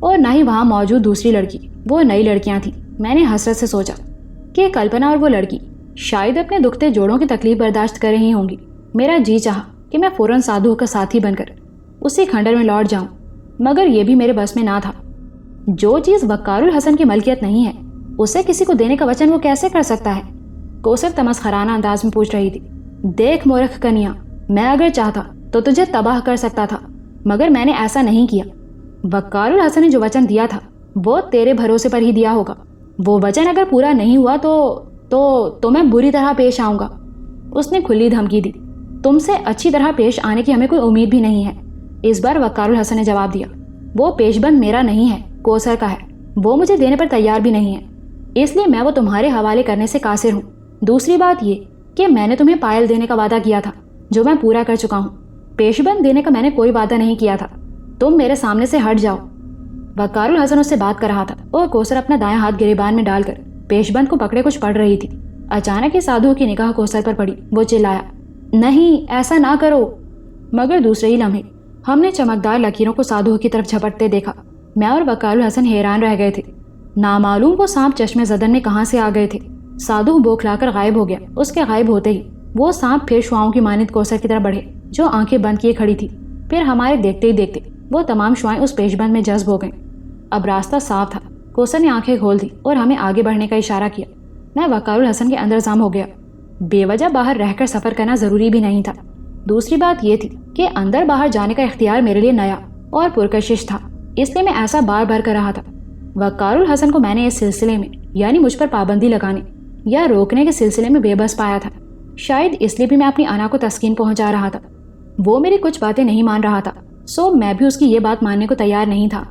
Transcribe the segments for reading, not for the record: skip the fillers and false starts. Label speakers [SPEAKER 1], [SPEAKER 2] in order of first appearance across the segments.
[SPEAKER 1] اور نہ ہی وہاں موجود دوسری لڑکی. وہ نئی لڑکیاں تھیں. میں نے حسرت سے سوچا کہ کلپنا اور وہ لڑکی شاید اپنے دکھتے جوڑوں کی تکلیف برداشت کر رہی ہوں گی. میرا جی چاہا کہ میں فوراً سادھو کا ساتھی بن کر اسی کھنڈر میں لوٹ جاؤں، مگر یہ بھی میرے بس میں نہ تھا. جو چیز وقار الحسن کی ملکیت نہیں ہے اسے کسی کو دینے کا وچن وہ کیسے کر سکتا ہے؟ کوثر تمسخرانہ انداز میں پوچھ رہی تھی. دیکھ مورخ کنیا، میں اگر چاہتا تو تجھے تباہ کر سکتا تھا، مگر میں نے ایسا نہیں کیا. وقار الحسن نے جو وچن دیا تھا وہ تیرے بھروسے پر ہی دیا ہوگا. وہ وچن اگر پورا نہیں ہوا تو میں بری طرح پیش آؤں گا. اس نے کھلی دھمکی دی. تم سے اچھی طرح پیش آنے کی ہمیں کوئی امید بھی نہیں ہے. اس بار وقار الحسن نے جواب دیا. وہ پیش بند میرا نہیں ہے، کوثر کا ہے. وہ مجھے دینے پر تیار بھی نہیں ہے، اس لیے میں وہ تمہارے حوالے کرنے سے قاصر ہوں. دوسری بات یہ کہ میں نے تمہیں پائل دینے کا وعدہ کیا تھا جو میں پورا کر چکا ہوں. پیش بند دینے کا میں نے کوئی وعدہ نہیں کیا تھا. تم میرے سامنے سے ہٹ جاؤ. وقار الحسن اس سے بات کر رہا تھا اور کوثر اپنا دائیں ہاتھ گریبان میں ڈال کر پیش بند کو پکڑے کچھ پڑھ رہی تھی. اچانک ہی سادھو کی نگاہ کوثر پر پڑی. وہ چلایا، نہیں ایسا نہ کرو. مگر دوسرے ہی لمحے ہم نے چمکدار لکیروں کو سادھو کی طرف جھپٹتے دیکھا. میں اور وقار الحسن حیران رہ گئے تھے. نامعلوم وہ سانپ چشمے زدن میں کہاں سے آ گئے تھے. سادھو بوکھلا کر غائب ہو گیا. اس کے غائب ہوتے ہی وہ سانپ پھر شعاؤں کی مانند کوثر کی طرف بڑھے جو آنکھیں بند کیے کھڑی تھی. پھر ہمارے دیکھتے ہی دیکھتے وہ تمام شعائیں اس پیش بند میں جذب ہو گئیں. اب راستہ صاف تھا. کوثر نے آنکھیں کھول دی اور ہمیں آگے بڑھنے کا اشارہ کیا. میں وقار الحسن کے اندر ضم ہو گیا. بے وجہ باہر رہ کر سفر کرنا ضروری بھی نہیں تھا. دوسری بات یہ تھی کہ اندر باہر جانے کا اختیار میرے لیے نیا اور پرکشش تھا، اس لیے میں ایسا بار بار کر رہا تھا. وقار الحسن کو میں نے اس سلسلے میں یعنی مجھ پر پابندی لگانے یا روکنے کے سلسلے میں بے بس پایا تھا. شاید اس لیے بھی میں اپنی انا کو تسکین پہنچا رہا تھا. وہ میری کچھ باتیں نہیں مان رہا تھا، سو میں بھی اس کی یہ بات ماننے کو تیار نہیں تھا.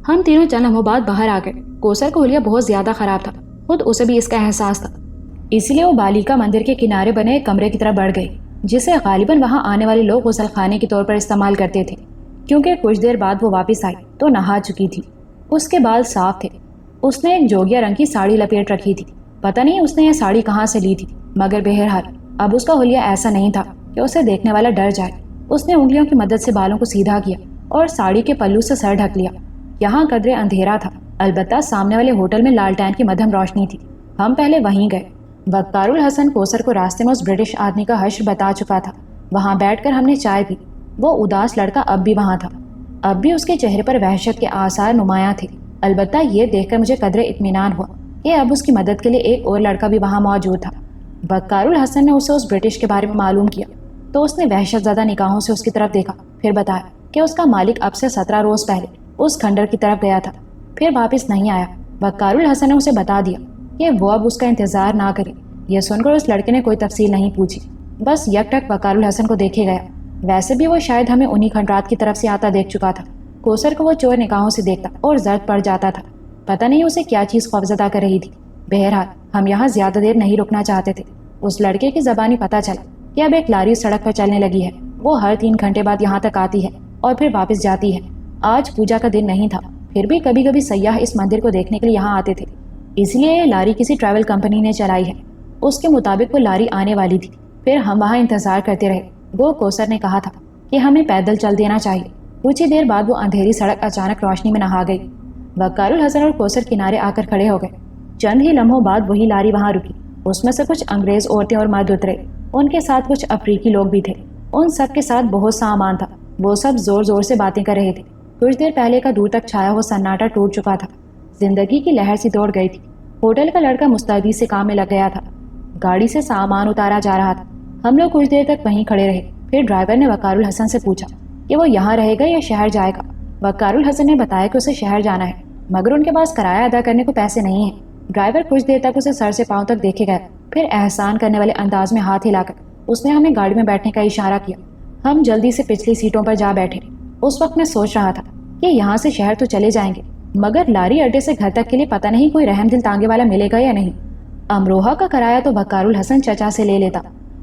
[SPEAKER 1] ہم تینوں چند لمحوں بعد باہر آ گئے. کوثر کو حلیہ بہت زیادہ خراب تھا، خود اسے بھی اس کا احساس تھا. اسی لیے وہ بالیکا مندر کے کنارے بنے ایک کمرے کی طرف بڑھ گئی جسے غالباً وہاں آنے والے لوگ غسل خانے کے طور پر استعمال کرتے تھے، کیونکہ کچھ دیر بعد وہ واپس آئی تو نہا چکی تھی. اس کے بال صاف تھے. اس نے ایک جوگیا رنگ کی ساڑی لپیٹ رکھی تھی. پتہ نہیں اس نے یہ ساڑی کہاں سے لی تھی، مگر بہرحال اب اس کا حلیہ ایسا نہیں تھا کہ اسے دیکھنے والا ڈر جائے. اس نے انگلیوں کی مدد سے بالوں کو سیدھا کیا اور ساڑی کے پلو سے سر ڈھک لیا. یہاں قدرے اندھیرا تھا، البتہ سامنے والے ہوٹل میں لالٹین کی مدھم روشنی تھی. ہم پہلے وہیں گئے. وقار الحسن کوثر کو راستے میں اس برٹش آدمی کا حشر بتا چکا تھا. وہاں بیٹھ کر ہم نے چائے پی. وہ اداس لڑکا اب بھی وہاں تھا. اب بھی اس کے چہرے پر وحشت کے آثار نمایاں تھے. البتہ یہ دیکھ کر مجھے قدرے اطمینان ہوا کہ اب اس کی مدد کے لیے ایک اور لڑکا بھی وہاں موجود تھا. وقار الحسن نے اسے اس برٹش کے بارے میں معلوم کیا تو اس نے وحشت زدہ نگاہوں سے اس کی طرف دیکھا. پھر بتایا کہ اس کا مالک اب سے 17 روز پہلے اس کھنڈر کی طرف گیا تھا، پھر واپس نہیں آیا. وقار الحسن نے اسے بتا دیا کہ وہ اب اس کا انتظار نہ کرے. یہ سن کر اس لڑکے نے کوئی تفصیل نہیں پوچھی، بس یک ٹک وقار الحسن کو دیکھے گیا. ویسے بھی وہ شاید ہمیں انہی کھنڈرات کی طرف سے آتا دیکھ چکا تھا. کوثر کو وہ چور نگاہوں سے دیکھتا اور زرد پڑ جاتا تھا. پتہ نہیں اسے کیا چیز خوفزدہ کر رہی تھی. بہرحال ہم یہاں زیادہ دیر نہیں رکنا چاہتے تھے. اس لڑکے کی زبانی پتہ چلا کہ اب ایک لاری سڑک پر چلنے لگی ہے. وہ ہر 3 گھنٹے بعد یہاں تک آتی ہے اور پھر واپس جاتی ہے. آج پوجا کا دن نہیں تھا، پھر بھی کبھی کبھی سیاح اس مندر کو دیکھنے کے لیے یہاں آتے تھے، اس لیے یہ لاری کسی ٹریول کمپنی نے چلائی ہے. اس کے مطابق وہ لاری آنے والی تھی. پھر ہم وہاں انتظار کرتے رہے. وہ کوثر نے کہا تھا کہ ہمیں پیدل چل دینا چاہیے. کچھ ہی دیر بعد وہ اندھیری سڑک اچانک روشنی میں نہا گئی. وقار الحسن اور کوثر کنارے آ کر کھڑے ہو گئے. چند ہی لمحوں بعد وہی لاری وہاں رکی. اس میں سے کچھ انگریز عورتیں اور مرد اترے. ان کے ساتھ کچھ افریقی لوگ بھی تھے. ان سب کے ساتھ بہت سامان تھا. وہ سب زور زور سے باتیں کر رہے تھے. کچھ دیر پہلے کا دور تک چھایا ہوا سناٹا ٹوٹ چکا تھا. زندگی کی لہر سی دوڑ گئی تھی. ہوٹل کا لڑکا مستعدی سے کام میں لگ گیا تھا. گاڑی سے سامان اتارا جا رہا تھا. ہم لوگ کچھ دیر تک وہیں کھڑے رہے. پھر ڈرائیور نے وقار الحسن سے پوچھا کہ وہ یہاں رہے گا یا شہر جائے گا. وقار الحسن نے بتایا کہ اسے شہر جانا ہے، مگر ان کے پاس کرایہ ادا کرنے کو پیسے نہیں ہیں. ڈرائیور کچھ دیر تک اسے سر سے پاؤں تک دیکھے گیا. پھر احسان کرنے والے انداز میں ہاتھ ہلا کر اس نے ہمیں گاڑی میں بیٹھنے کا اشارہ کیا. ہم جلدی سے پچھلی سیٹوں پر جا بیٹھے. اس وقت میں سوچ رہا تھا کہ یہاں سے شہر تو چلے جائیں گے، مگر لاری اڈے سے گھر تک کے لیے پتہ نہیں کوئی رحم دل تانگے والا ملے گا یا نہیں. امروہہ کا کرایہ تو وقار الحسن چچا سے لے لیتا.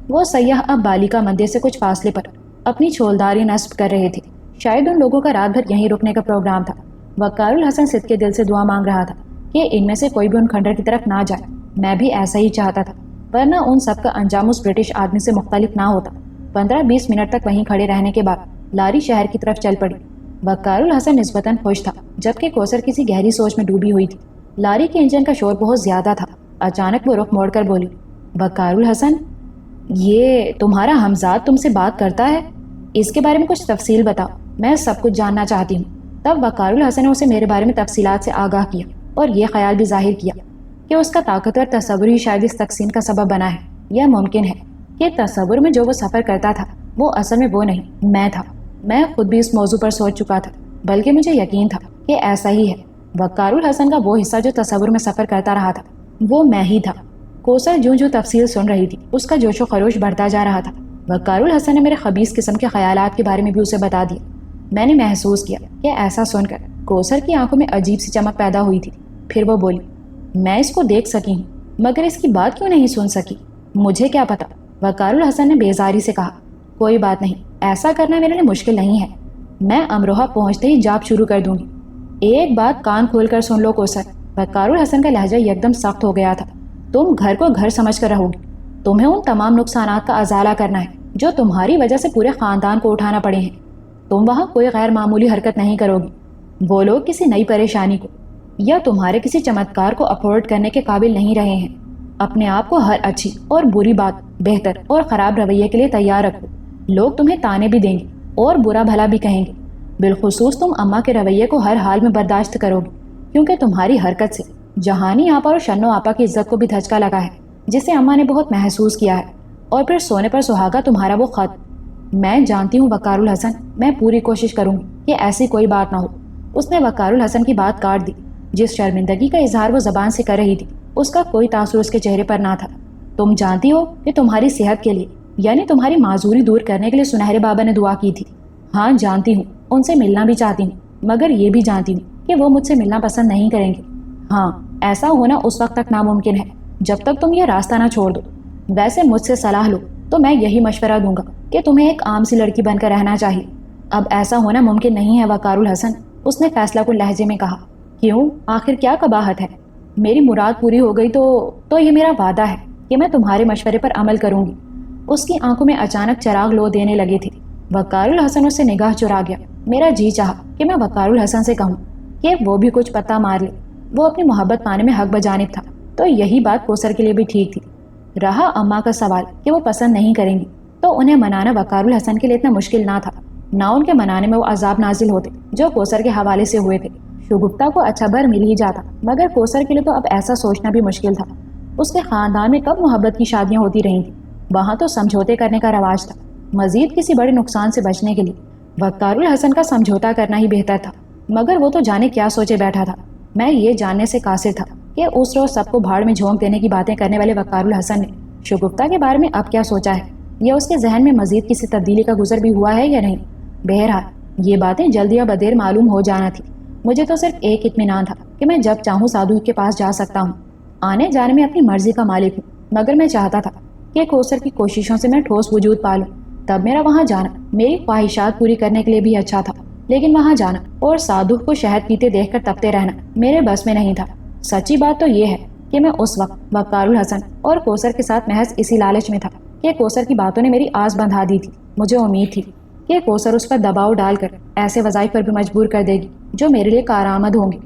[SPEAKER 1] وہ سیاح اب بالیکا مندر سے کچھ فاصلے پر اپنی چھولداری نصب کر رہے تھے. شاید ان لوگوں کا رات بھر یہیں رکنے کا پروگرام تھا. وقار الحسن صدقے کے دل سے دعا مانگ رہا تھا کہ ان میں سے کوئی بھی ان کھنڈر کی طرف نہ جائے. میں بھی ایسا ہی چاہتا تھا، ورنہ ان سب کا انجام اس برٹش آدمی سے مختلف نہ ہوتا. 15-20 منٹ تک وہیں کھڑے رہنے کے بعد لاری شہر کی طرف چل پڑی. وقار الحسن نسبتاً خوش تھا، جبکہ کوثر کسی گہری سوچ میں ڈوبی ہوئی تھی۔ لاری کے انجن کا شور بہت زیادہ تھا۔ اچانک وہ رخ موڑ کر بولی، وقار الحسن، یہ تمہارا ہمزاد تم سے بات کرتا ہے؟ اس کے بارے میں کچھ تفصیل بتاؤ، میں سب کچھ جاننا چاہتی ہوں۔ تب وقار الحسن نے اسے میرے بارے میں تفصیلات سے آگاہ کیا اور یہ خیال بھی ظاہر کیا کہ اس کا طاقتور تصور ہی شاید اس تقسیم کا سبب بنا ہے۔ یہ ممکن ہے کہ تصور میں جو وہ سفر کرتا تھا وہ اصل میں وہ نہیں، میں تھا۔ میں خود بھی اس موضوع پر سوچ چکا تھا، بلکہ مجھے یقین تھا کہ ایسا ہی ہے۔ وقار الحسن کا وہ حصہ جو تصور میں سفر کرتا رہا تھا وہ میں ہی تھا۔ کوثر جو تفصیل سن رہی تھی اس کا جوش و خروش بڑھتا جا رہا تھا۔ وقار الحسن نے میرے خبیث قسم کے خیالات کے بارے میں بھی اسے بتا دیا۔ میں نے محسوس کیا کہ ایسا سن کر کوثر کی آنکھوں میں عجیب سی چمک پیدا ہوئی تھی۔ پھر وہ بولی، میں اس کو دیکھ سکی ہوں مگر اس کی بات کیوں نہیں سن سکی؟ مجھے کیا پتا، وقار الحسن نے بیزاری سے کہا۔ کوئی بات نہیں، ایسا کرنا میرے لیے مشکل نہیں ہے، میں امروہہ پہنچتے ہی جاب شروع کر دوں گی۔ ایک بات کان کھول کر سن لو کوثر، وقار الحسن کا لہجہ یکدم سخت ہو گیا تھا۔ تم گھر کو گھر سمجھ کر رہو گی، تمہیں ان تمام نقصانات کا ازالہ کرنا ہے جو تمہاری وجہ سے پورے خاندان کو اٹھانا پڑے ہیں۔ تم وہاں کوئی غیر معمولی حرکت نہیں کرو گی۔ وہ لوگ کسی نئی پریشانی کو یا تمہارے کسی چمتکار کو افورڈ کرنے کے قابل نہیں رہے ہیں۔ اپنے آپ کو ہر اچھی اور بری بات، بہتر اور خراب رویے کے لیے تیار رکھو۔ لوگ تمہیں تانے بھی دیں گے اور برا بھلا بھی کہیں گے۔ بالخصوص تم اماں کے رویے کو ہر حال میں برداشت کرو گی، کیونکہ تمہاری حرکت سے جہانی آپا اور شنو آپا کی عزت کو بھی دھچکا لگا ہے، جسے اماں نے بہت محسوس کیا ہے۔ اور پھر سونے پر سہاگا تمہارا وہ خط۔ میں جانتی ہوں وقار الحسن، میں پوری کوشش کروں گی کہ ایسی کوئی بات نہ ہو۔ اس نے وقار الحسن کی بات کاٹ دی۔ جس شرمندگی کا اظہار وہ زبان سے کر رہی تھی اس کا کوئی تاثر اس کے چہرے پر نہ تھا۔ تم جانتی ہو کہ تمہاری صحت کے لیے، یعنی تمہاری معذوری دور کرنے کے لیے سنہرے بابا نے دعا کی تھی۔ ہاں جانتی ہوں، ان سے ملنا بھی چاہتی ہوں، مگر یہ بھی جانتی ہوں کہ وہ مجھ سے ملنا پسند نہیں کریں گے۔ ہاں، ایسا ہونا اس وقت تک ناممکن ہے جب تک تم یہ راستہ نہ چھوڑ دو۔ ویسے مجھ سے صلاح لو تو میں یہی مشورہ دوں گا کہ تمہیں ایک عام سی لڑکی بن کر رہنا چاہیے۔ اب ایسا ہونا ممکن نہیں ہے وقار الحسن، اس نے فیصلہ کن لہجے میں کہا۔ کیوں؟ آخر کیا قباحت ہے؟ میری مراد پوری ہو گئی تو یہ میرا وعدہ ہے کہ میں تمہارے مشورے پر عمل کروں گی۔ اس کی آنکھوں میں اچانک چراغ لو دینے لگے تھے۔ وقار الحسن اس سے نگاہ چرا گیا۔ میرا جی چاہا کہ میں وقار الحسن سے کہوں کہ وہ بھی کچھ پتہ مار لے۔ وہ اپنی محبت پانے میں حق بجانب تھا، تو یہی بات کوثر کے لیے بھی ٹھیک تھی۔ رہا اماں کا سوال کہ وہ پسند نہیں کریں گی، تو انہیں منانا وقار الحسن کے لیے اتنا مشکل نہ تھا، نہ ان کے منانے میں وہ عذاب نازل ہوتے جو کوثر کے حوالے سے ہوئے تھے۔ شگفتہ کو اچھا بھر مل ہی جاتا، مگر کوثر کے لیے تو اب ایسا سوچنا بھی مشکل تھا۔ اس کے خاندان میں کب محبت کی شادیاں ہوتی رہی تھیں؟ وہاں تو سمجھوتے کرنے کا رواج تھا۔ مزید کسی بڑے نقصان سے بچنے کے لیے وقار الحسن کا سمجھوتا کرنا ہی بہتر تھا، مگر وہ تو جانے کیا سوچے بیٹھا تھا۔ میں یہ جاننے سے قاصر تھا کہ اس روز سب کو بھاڑ میں جھونک دینے کی باتیں کرنے والے وقار الحسن نے شگفتہ کے بارے میں اب کیا سوچا ہے، یا اس کے ذہن میں مزید کسی تبدیلی کا گزر بھی ہوا ہے یا نہیں۔ بہرحال یہ باتیں جلد یا بدیر معلوم ہو جانا تھی۔ مجھے تو صرف ایک اطمینان تھا کہ میں جب چاہوں سادھو کے پاس جا سکتا ہوں۔ آنے جانے میں اپنی مرضی کا مالک ہوں، مگر میں چاہتا تھا کہ کوثر کی کوششوں سے میں ٹھوس وجود پالوں۔ تب میرا وہاں جانا میری خواہشات پوری کرنے کے لیے بھی اچھا تھا، لیکن وہاں جانا اور سادھو کو شہد پیتے دیکھ کر تپتے رہنا میرے بس میں نہیں تھا۔ سچی بات تو یہ ہے کہ میں اس وقت وقار الحسن اور کوثر کے ساتھ محض اسی لالچ میں تھا کہ کوثر کی باتوں نے میری آس بندھا دی تھی۔ مجھے امید تھی کہ کوثر اس پر دباؤ ڈال کر ایسے وظائف پر بھی مجبور کر دے گی جو میرے لیے کارآمد ہوں گے۔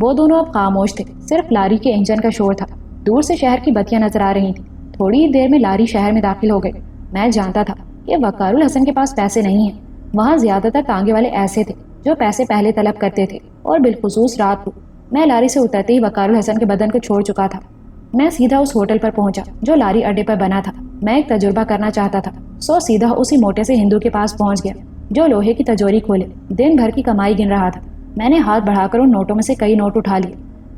[SPEAKER 1] وہ دونوں اب خاموش تھے، صرف لاری کے انجن کا شور تھا۔ دور سے شہر کی بتیاں نظر آ رہی تھیں۔ تھوڑی ہی دیر میں لاری شہر میں داخل ہو گئے۔ میں جانتا تھا کہ وقار الحسن کے پاس پیسے نہیں ہیں۔ وہاں زیادہ تر ٹانگے والے ایسے تھے جو پیسے پہلے طلب کرتے تھے، اور بالخصوص رات کو۔ میں لاری سے اترتے ہی وقار الحسن کے بدن کو چھوڑ چکا تھا۔ میں سیدھا اس ہوٹل پر پہنچا جو لاری اڈے پر بنا تھا۔ میں ایک تجربہ کرنا چاہتا تھا، سو سیدھا اسی موٹے سے ہندو کے پاس پہنچ گیا جو لوہے کی تجوری کھولے دن بھر کی کمائی گن رہا تھا۔ میں نے ہاتھ بڑھا کر ان نوٹوں میں سے کئی نوٹ اٹھا لیے۔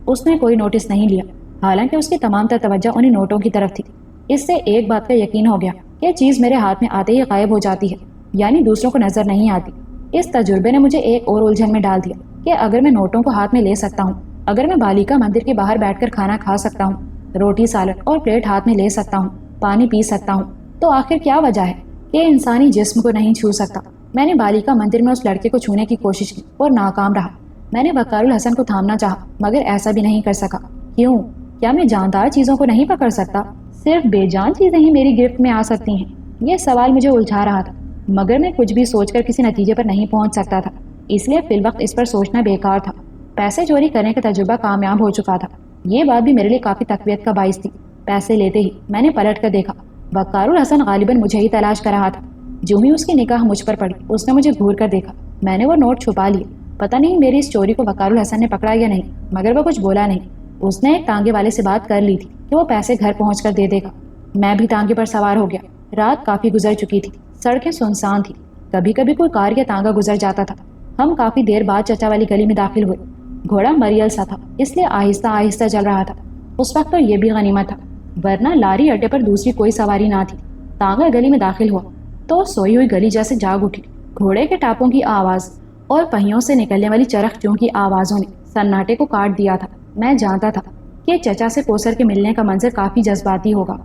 [SPEAKER 1] اس نے کوئی نوٹس نہیں لیا، حالانکہ اس کی تمام تر توجہ انہیں نوٹوں کی طرف تھی۔ اس سے ایک بات کا یقین ہو گیا کہ چیز میرے ہاتھ میں آتے ہی غائب ہو جاتی ہے، یعنی دوسروں کو نظر نہیں آتی۔ اس تجربے نے مجھے ایک اور الجھن میں ڈال دیا کہ اگر میں نوٹوں کو ہاتھ میں لے سکتا ہوں، اگر میں بالیکا مندر کے باہر بیٹھ کر کھانا کھا سکتا ہوں، روٹی سالن اور پلیٹ ہاتھ میں لے سکتا ہوں، پانی پی سکتا ہوں، تو آخر کیا وجہ ہے کہ انسانی جسم کو نہیں چھو سکتا؟ میں نے بالیکا مندر میں اس لڑکے کو چھونے کی کوشش کی اور ناکام رہا۔ میں نے وقار الحسن کو تھامنا چاہا، مگر ایسا بھی نہیں کر سکا۔ کیوں؟ کیا میں جاندار چیزوں کو نہیں پکڑ سکتا؟ صرف بے جان چیزیں ہی میری گرفت میں آ سکتی ہیں؟ یہ سوال مجھے الجھا رہا تھا، مگر میں کچھ بھی سوچ کر کسی نتیجے پر نہیں پہنچ سکتا تھا۔ اس لیے فی الوقت اس پر سوچنا بیکار تھا۔ پیسے چوری کرنے کا تجربہ کامیاب ہو چکا تھا۔ یہ بات بھی میرے لیے کافی تقویت کا باعث تھی۔ پیسے لیتے ہی میں نے پلٹ کر دیکھا، وقار الحسن غالباً مجھے ہی تلاش کر رہا تھا۔ جو ہی اس کی نگاہ مجھ پر پڑی، اس نے مجھے گھور کر دیکھا۔ میں نے وہ نوٹ چھپا لیے۔ پتہ نہیں میری اس چوری کو وقار الحسن نے پکڑا یا نہیں، مگر وہ کچھ بولا نہیں۔ اس نے ایک تانگے والے سے بات کر لی تھی کہ وہ پیسے گھر پہنچ کر دے دے گا۔ میں بھی تانگے پر سوار ہو گیا۔ رات کافی گزر چکی تھی، سڑکیں سنسان تھی، کبھی کبھی کوئی کار یا تانگا گزر جاتا تھا۔ ہم کافی دیر بعد چچا والی گلی میں داخل ہوئے۔ گھوڑا مریل سا تھا، اس لیے آہستہ آہستہ چل رہا تھا۔ اس وقت تو یہ بھی غنیمت تھا، ورنہ لاری اڈے پر دوسری کوئی سواری نہ تھی۔ تانگا گلی میں داخل ہوا تو سوئی ہوئی گلی جیسے جاگ اٹھی۔ گھوڑے کے ٹاپوں کی آواز اور پہیوں سے نکلنے والی چرخ چوں کی آوازوں نے سناٹے کو کاٹ دیا تھا۔ میں جانتا تھا کہ چچا سے کوثر کے ملنے کا منظر کافی جذباتی ہوگا،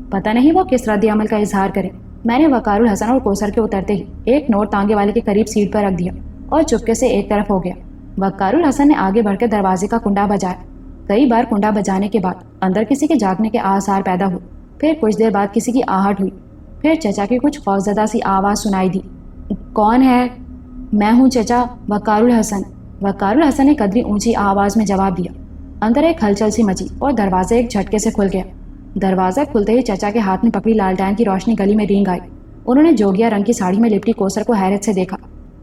[SPEAKER 1] پتہ نہیں وہ کس رد عمل کا اظہار کرے۔ میں نے وقار الحسن اور کوثر کے اترتے ہی ایک نوٹ تانگے والے کے قریب سیٹ پر رکھ دیا اور چپکے سے ایک طرف ہو گیا۔ وقار الحسن نے آگے بڑھ کر دروازے کا کنڈا بجایا۔ کئی بار کنڈا بجانے کے بعد اندر کسی کے جاگنے کے آثار پیدا ہوئے۔ پھر کچھ دیر بعد کسی کی آہٹ ہوئی۔ پھر چچا کی کچھ خوفزدہ سی آواز سنائی دی۔ کون ہے؟ میں ہوں چچا، وقار الحسن۔ وقار الحسن نے قدری اونچی آواز میں جواب دیا۔ اندر ایک ہلچل سی مچی اور دروازہ ایک جھٹکے سے کھل گیا۔ دروازہ کھلتے ہی چچا کے ہاتھ میں پکڑی لالٹین کی روشنی گلی میں رینگ آئی۔ انہوں نے جوگیا رنگ کی ساڑی میں لپٹی کوثر کو حیرت سے دیکھا۔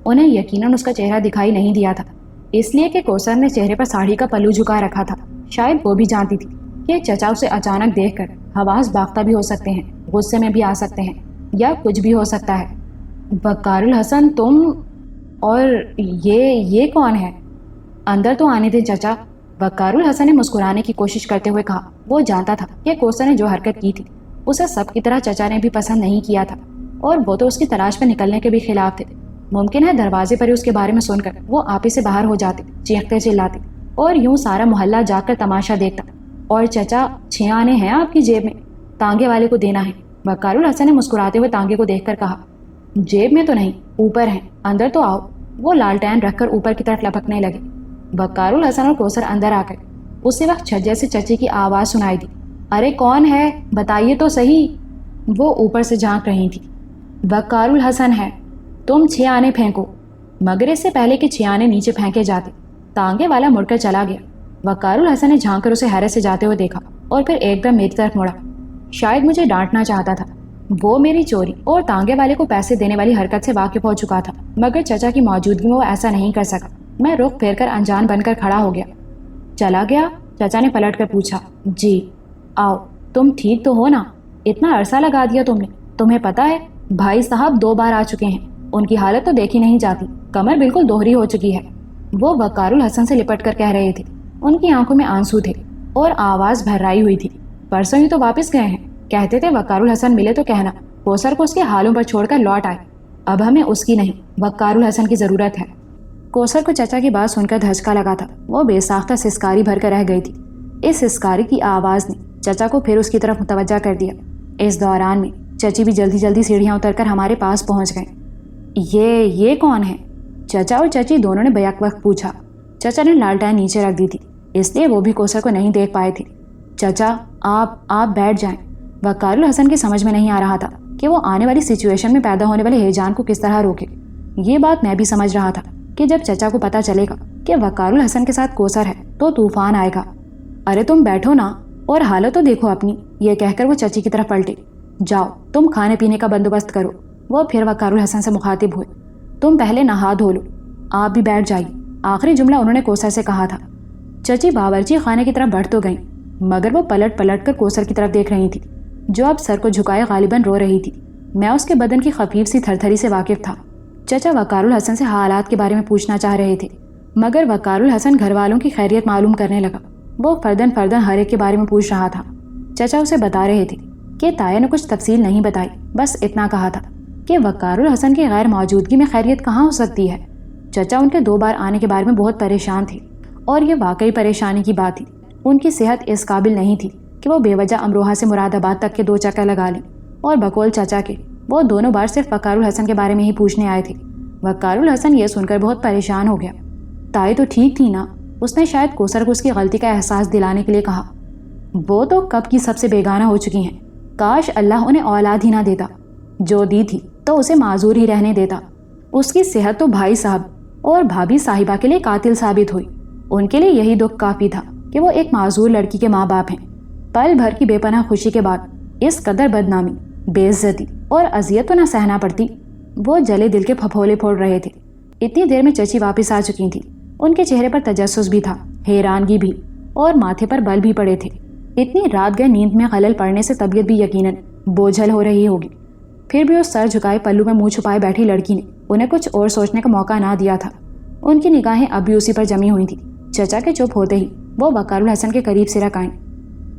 [SPEAKER 1] انہیں یقیناً اس کا چہرہ دکھائی نہیں دیا تھا، اس لیے کہ کوثر نے چہرے پر ساڑی کا پلو جھکا رکھا تھا۔ شاید وہ بھی جانتی تھی کہ چچا اسے اچانک دیکھ کر حواس باختہ بھی ہو سکتے ہیں، غصے میں بھی آ سکتے ہیں، یا کچھ بھی ہو سکتا ہے۔ وقار الحسن تم؟ اور یہ کون ہے؟ اندر تو آنے دیں چچا، وقار الحسن نے مسکرانے کی کوشش کرتے ہوئے کہا۔ وہ جانتا تھا کہ کوثر نے جو حرکت کی تھی اسے سب کی طرح چچا نے بھی پسند نہیں کیا تھا، اور وہ تو اس کی تلاش میں نکلنے کے بھی خلاف تھے۔ ممکن ہے دروازے پر ہی اس کے بارے میں سن کر وہ آپے سے باہر ہو جاتے، چیختے چلاتے، اور یوں سارا محلہ جا کر تماشا دیکھتا۔ اور چچا 6 آنے ہیں آپ کی جیب میں، تانگے والے کو دینا ہے۔ وقار الحسن نے مسکراتے ہوئے تانگے کو دیکھ کر کہا۔ جیب میں تو نہیں، اوپر ہیں، اندر تو آؤ۔ وہ لالٹین رکھ کر اوپر کی طرف لپکنے لگے۔ وقار الحسن اور کوثر اندر آ گئے۔ اسی وقت چھجے سے چچی کی آواز سنائی دی۔ ارے کون ہے؟ بتائیے تو صحیح۔ وہ اوپر سے جھانک رہی تھی۔ وقار الحسن ہے، تم 6 آنے پھینکو۔ مگر اس سے پہلے کہ 6 آنے نیچے پھینکے جاتے، تانگے والا مڑ کر چلا گیا۔ وقار الحسن نے جھانک کر اسے حیرت سے جاتے ہوئے دیکھا اور پھر ایک دم میری طرف مڑا۔ شاید مجھے ڈانٹنا چاہتا تھا۔ وہ میری چوری اور تانگے والے کو پیسے دینے والی حرکت سے واقف ہو چکا تھا، مگر چچا کی موجودگی میں وہ ایسا نہیں کر سکا۔ میں رخ پھیر کر انجان بن کر کھڑا ہو گیا۔ چلا گیا؟ چچا نے پلٹ کر پوچھا۔ جی۔ آؤ، تم ٹھیک تو ہو نا؟ اتنا عرصہ لگا دیا تم نے۔ تمہیں پتہ ہے بھائی صاحب 2 بار آ چکے ہیں، ان کی حالت تو دیکھی نہیں جاتی، کمر بالکل دوہری ہو چکی ہے۔ وہ وقار الحسن سے لپٹ کر کہہ رہے تھے۔ ان کی آنکھوں میں آنسو تھے اور آواز بھرائی ہوئی تھی۔ پرسوں ہی تو واپس گئے ہیں، کہتے تھے وقار الحسن ملے تو کہنا کوثر کو اس کے حالوں پر چھوڑ کر لوٹ آئے۔ اب ہمیں اس کی نہیں، وقار الحسن کی ضرورت ہے۔ کوثر کو چچا کی بات سن کر دھچکا لگا تھا۔ وہ بے ساختہ سسکاری بھر کر رہ گئی تھی۔ اس سسکاری کی آواز نے چچا کو پھر اس کی طرف متوجہ کر دیا۔ اس دوران میں چچی بھی جلدی جلدی سیڑھیاں اتر کر ہمارے پاس پہنچ گئے۔ یہ کون ہے؟ چچا اور چچی دونوں نے بیک وقت پوچھا۔ چچا نے لالٹین نیچے رکھ دی تھی، اس لیے وہ بھی کوثر کو نہیں دیکھ پائے تھے۔ چچا آپ بیٹھ جائیں۔ وقار الحسن کی سمجھ میں نہیں آ رہا تھا کہ وہ آنے والی سچویشن میں پیدا ہونے والے ہیجان کو کس طرح روکے۔ یہ بات میں بھی سمجھ رہا تھا کہ جب چچا کو پتہ چلے گا کہ وقار الحسن کے ساتھ کوثر ہے تو طوفان آئے گا۔ ارے تم بیٹھو نا اور حالت تو دیکھو اپنی، یہ کہہ کر وہ چچی کی طرف پلٹے۔ جاؤ تم کھانے پینے کا بندوبست کرو۔ وہ پھر وقار الحسن سے مخاطب ہوئے۔ تم پہلے نہا دھو لو، آپ بھی بیٹھ جائیے۔ آخری جملہ انہوں نے کوثر سے کہا تھا۔ چچی باورچی خانے کی طرف بڑھ تو گئیں، مگر وہ پلٹ کر کوثر کی طرف دیکھ رہی تھی، جو اب سر کو جھکائے غالباً رو رہی تھی۔ میں اس کے بدن کی خفیف سی تھرتھری سے واقف تھا۔ چچا وقار الحسن سے حالات کے بارے میں پوچھنا چاہ رہے تھے، مگر وقار الحسن گھر والوں کی خیریت معلوم کرنے لگا۔ وہ فردن ہر ایک کے بارے میں پوچھ رہا تھا۔ چچا اسے بتا رہے تھے کہ تایا نے کچھ تفصیل نہیں بتائی، بس اتنا کہا تھا کہ وقار الحسن کی غیر موجودگی میں خیریت کہاں ہو سکتی ہے۔ چچا ان کے 2 بار آنے کے بارے میں بہت پریشان تھے، اور یہ واقعی پریشانی کی بات تھی۔ ان کی صحت اس قابل نہیں تھی کہ وہ بے وجہ امروہہ سے مراد آباد تک کے 2 چکر لگا لیں، اور بقول چچا کے وہ دونوں بار صرف وقار الحسن کے بارے میں ہی پوچھنے آئے تھے۔ وقار الحسن یہ سن کر بہت پریشان ہو گیا۔ تائی تو ٹھیک تھی نا؟ اس نے شاید کوثر کو اس کی غلطی کا احساس دلانے کے لیے کہا۔ وہ تو کب کی سب سے بیگانہ ہو چکی ہیں، کاش اللہ انہیں اولاد ہی نہ دیتا، جو دی تھی تو اسے معذور ہی رہنے دیتا۔ اس کی صحت تو بھائی صاحب اور بھابھی صاحبہ کے لیے قاتل ثابت ہوئی۔ ان کے لیے یہی دکھ کافی تھا کہ وہ ایک معذور لڑکی کے ماں باپ ہیں۔ پل بھر کی بے پناہ خوشی کے بعد اس قدر بدنامی، بے عزتی اور اذیت تو نہ سہنا پڑتی۔ وہ جلے دل کے پھپھولے پھوڑ رہے تھے۔ اتنی دیر میں چچی واپس آ چکی تھی۔ ان کے چہرے پر تجسس بھی تھا، حیرانگی بھی، اور ماتھے پر بل بھی پڑے تھے۔ اتنی رات گئے نیند میں خلل پڑنے سے طبیعت بھی یقیناً بوجھل ہو رہی ہوگی۔ پھر بھی اس سر جھکائے پلو میں منہ چھپائے بیٹھی لڑکی نے انہیں کچھ اور سوچنے کا موقع نہ دیا تھا۔ ان کی نگاہیں اب بھی اسی پر جمی ہوئی تھیں۔ چچا کے چپ ہوتے ہی وہ وقار الحسن کے قریب سے رکائیں۔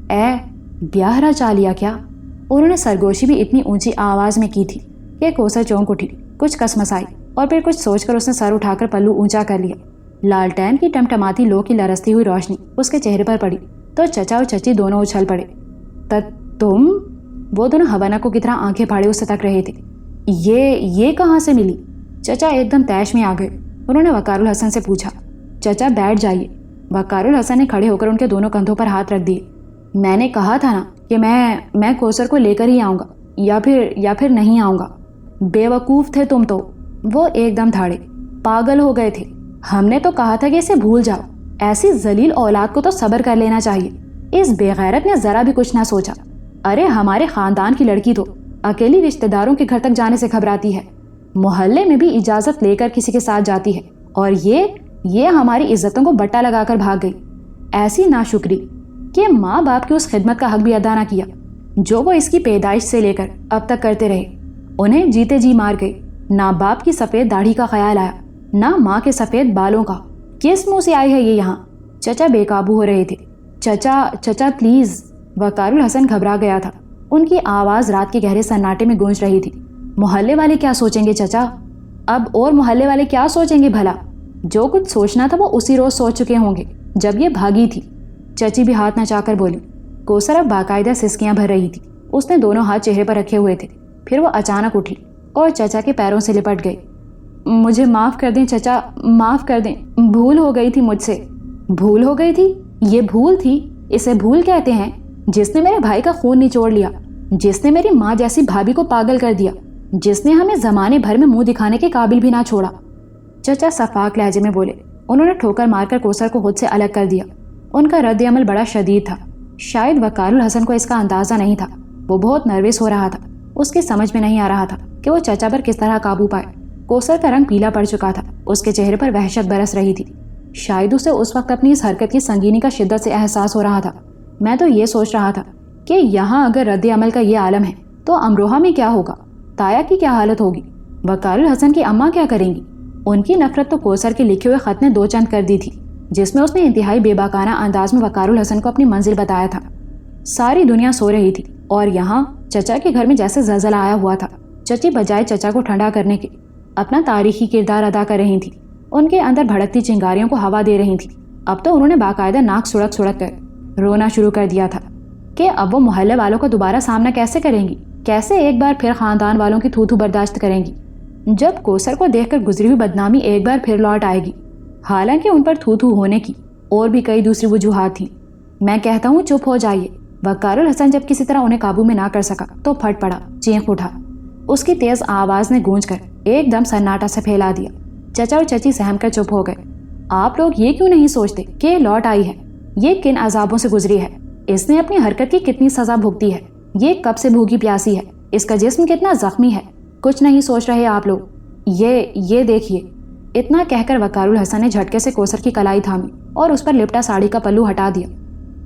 [SPEAKER 1] اے بیاہ رچا لیا کیا؟ انہوں نے سرگوشی بھی اتنی اونچی آواز میں کی تھی کہ کوثر چونک اٹھی، کچھ کسمسائی، اور پھر کچھ سوچ کر اس نے سر اٹھا کر پلو اونچا کر لیا۔ لالٹین کی ٹمٹماتی لو کی لرزتی ہوئی روشنی اس کے چہرے پر پڑی تو چچا اور چچی دونوں اچھل پڑے۔ تم؟ وہ دونوں حوانکوں کی طرح آنکھیں پھاڑے اس سے تک رہے تھے۔ یہ کہاں سے ملی؟ چچا ایک دم تیش میں آ گئے۔ انہوں نے وقار الحسن سے پوچھا۔ چچا بیٹھ جائیے۔ وقار الحسن نے کھڑے ہو کر ان کے دونوں کندھوں پر ہاتھ رکھ دیے۔ میں نے کہا تھا نا کہ میں کوثر کو لے کر ہی آؤں گا، یا پھر نہیں آؤں گا۔ بے وقوف تھے تم تو۔ وہ ایک دم دھاڑے۔ پاگل ہو گئے تھے۔ ہم نے تو کہا تھا کہ اسے بھول جاؤ۔ ایسی ذلیل اولاد کو تو صبر کر لینا چاہیے۔ اس بے غیرت نے ذرا بھی کچھ نہ سوچا۔ ارے ہمارے خاندان کی لڑکی تو اکیلی رشتہ داروں کے گھر تک جانے سے گھبراتی ہے، محلے میں بھی اجازت لے کر کسی کے ساتھ جاتی ہے، اور یہ ہماری عزتوں کو بٹا لگا کر بھاگ گئی۔ ایسی ناشکری کہ ماں باپ کی اس خدمت کا حق بھی ادا نہ کیا جو وہ اس کی پیدائش سے لے کر اب تک کرتے رہے۔ انہیں جیتے جی مار گئی۔ نہ باپ کی سفید داڑھی کا خیال آیا، نہ ماں کے سفید بالوں کا۔ کس منہ سے آئی ہے یہ یہاں؟ چچا بے قابو ہو رہے تھے۔ چچا پلیز۔ وقار الحسن گھبرا گیا تھا۔ ان کی آواز رات کے گہرے سناٹے میں گونج رہی تھی۔ محلے والے کیا سوچیں گے چچا؟ اب اور محلے والے کیا سوچیں گے بھلا؟ جو کچھ سوچنا تھا وہ اسی روز سوچ چکے ہوں گے جب یہ بھاگی تھی۔ چچی بھی ہاتھ نچا کر بولی۔ کوثر اب باقاعدہ سسکیاں بھر رہی تھی۔ اس نے دونوں ہاتھ چہرے پر رکھے ہوئے تھے۔ پھر وہ اچانک اٹھی اور چچا کے پیروں سے لپٹ گئی۔ مجھے معاف کر دیں چچا، معاف کر دیں، بھول ہو گئی تھی مجھ سے۔ بھول ہو گئی تھی؟ یہ بھول تھی؟ اسے بھول کہتے ہیں؟ جس نے میرے بھائی کا خون نچوڑ لیا، جس نے میری ماں جیسی بھابھی کو پاگل کر دیا، جس نے ہمیں زمانے بھر میں منہ دکھانے کے قابل بھی نہ چھوڑا۔ چچا صفاق لہجے میں بولے۔ انہوں نے ٹھوکر مار کر کوثر کو خود سے الگ کر دیا۔ ان کا رد عمل بڑا شدید تھا۔ شاید وقار الحسن کو اس کا اندازہ نہیں تھا۔ وہ بہت نروس ہو رہا تھا۔ اس کی سمجھ میں نہیں آ رہا تھا کہ وہ چچا پر کس طرح قابو پائے۔ کوثر کا رنگ پیلا پڑ چکا تھا۔ اس کے چہرے پر وحشت برس رہی تھی۔ شاید اسے اس وقت اپنی اس حرکت کی سنگینی کا شدت سے احساس ہو رہا تھا۔ میں تو یہ سوچ رہا تھا کہ یہاں اگر رد عمل کا یہ عالم ہے تو امروہہ میں کیا ہوگا؟ تایا کی کیا حالت ہوگی؟ وقار الحسن کی اماں کیا کریں گی؟ ان کی نفرت تو کوثر کے لکھے ہوئے خط نے دو چند کر دی تھی، جس میں اس نے انتہائی بے باکانہ انداز میں وقار الحسن کو اپنی منزل بتایا تھا۔ ساری دنیا سو رہی تھی اور یہاں چچا کے گھر میں جیسے زلزلہ آیا ہوا تھا۔ چچی بجائے چچا کو ٹھنڈا کرنے کے اپنا تاریخی کردار ادا کر رہی تھی۔ ان کے اندر بھڑکتی چنگاریوں کو ہوا دے رہی تھی۔ اب تو انہوں نے باقاعدہ ناک سڑک کر رونا شروع کر دیا تھا کہ اب وہ محلے والوں کا دوبارہ سامنا کیسے کریں گی، کیسے ایک بار پھر خاندان والوں کی تھو برداشت کریں گی جب کوثر کو دیکھ کر گزری ہوئی بدنامی ایک بار پھر لوٹ آئے گی۔ حالانکہ ان پر تھو ہونے کی اور بھی کئی دوسری وجوہات تھیں۔ میں کہتا ہوں چپ ہو جائیے۔ وقار الحسن جب کسی طرح انہیں قابو میں نہ کر سکا تو پھٹ پڑا، چینخ اٹھا۔ اس کی تیز آواز نے گونج کر ایک دم سناٹا سے پھیلا دیا۔ چچا اور چچی سہم کر چپ ہو گئے۔ آپ لوگ یہ کیوں نہیں سوچتے کہ لوٹ آئی ہے؟ یہ کن عذابوں سے گزری ہے؟ اس نے اپنی حرکت کی کتنی سزا بھگتی ہے؟ یہ کب سے بھوکی پیاسی ہے؟ اس کا جسم کتنا زخمی ہے؟ کچھ نہیں سوچ رہے آپ لوگ؟ یہ دیکھیے۔ اتنا کہہ کر وقار الحسن نے جھٹکے سے کوثر کی کلائی تھامی اور اس پر لپٹا ساڑی کا پلو ہٹا دیا۔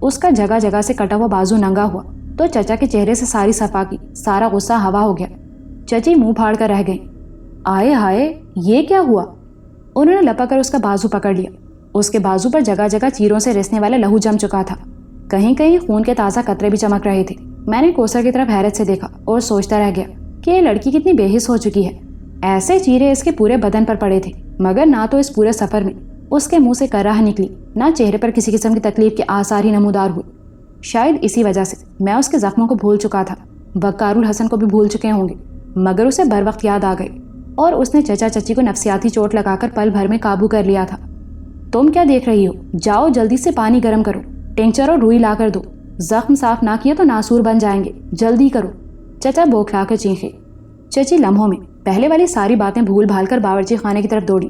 [SPEAKER 1] اس کا جگہ جگہ سے کٹا ہوا بازو ننگا ہوا تو چچا کے چہرے سے ساری صفا کی سارا غصہ ہوا ہو گیا۔ چچی منہ پھاڑ کر رہ گئی۔ آئے ہائے، یہ کیا ہوا؟ انہوں نے لپک کر اس کا بازو پکڑ لیا۔ اس کے بازو پر جگہ جگہ چیروں سے رسنے والا لہو جم چکا تھا۔ کہیں کہیں خون کے تازہ قطرے بھی چمک رہے تھے۔ میں نے کوثر کی طرف حیرت سے دیکھا اور سوچتا رہ گیا کہ یہ لڑکی کتنی بے حس ہو چکی ہے۔ ایسے چیرے اس کے پورے بدن پر پڑے تھے، مگر نہ تو اس پورے سفر میں اس کے منہ سے کرہ نکلی، نہ چہرے پر کسی قسم کی تکلیف کے آثار ہی نمودار ہوئے۔ شاید اسی وجہ سے میں اس کے زخموں کو بھول چکا تھا۔ وقار الحسن کو بھی بھول چکے ہوں گے، مگر اسے بر وقت یاد آ گئی اور اس نے چچا چچی کو نفسیاتی چوٹ لگا کر پل بھر میں قابو کر لیا تھا۔ تم کیا دیکھ رہی ہو؟ جاؤ جلدی سے پانی گرم کرو، ٹینچر اور روئی لا کر دو۔ زخم صاف نہ کیے تو ناسور بن جائیں گے، جلدی کرو۔ چچا بوکھلا کر چیخے۔ چچی لمحوں میں پہلے والی ساری باتیں بھول بھال کر باورچی خانے کی طرف دوڑی۔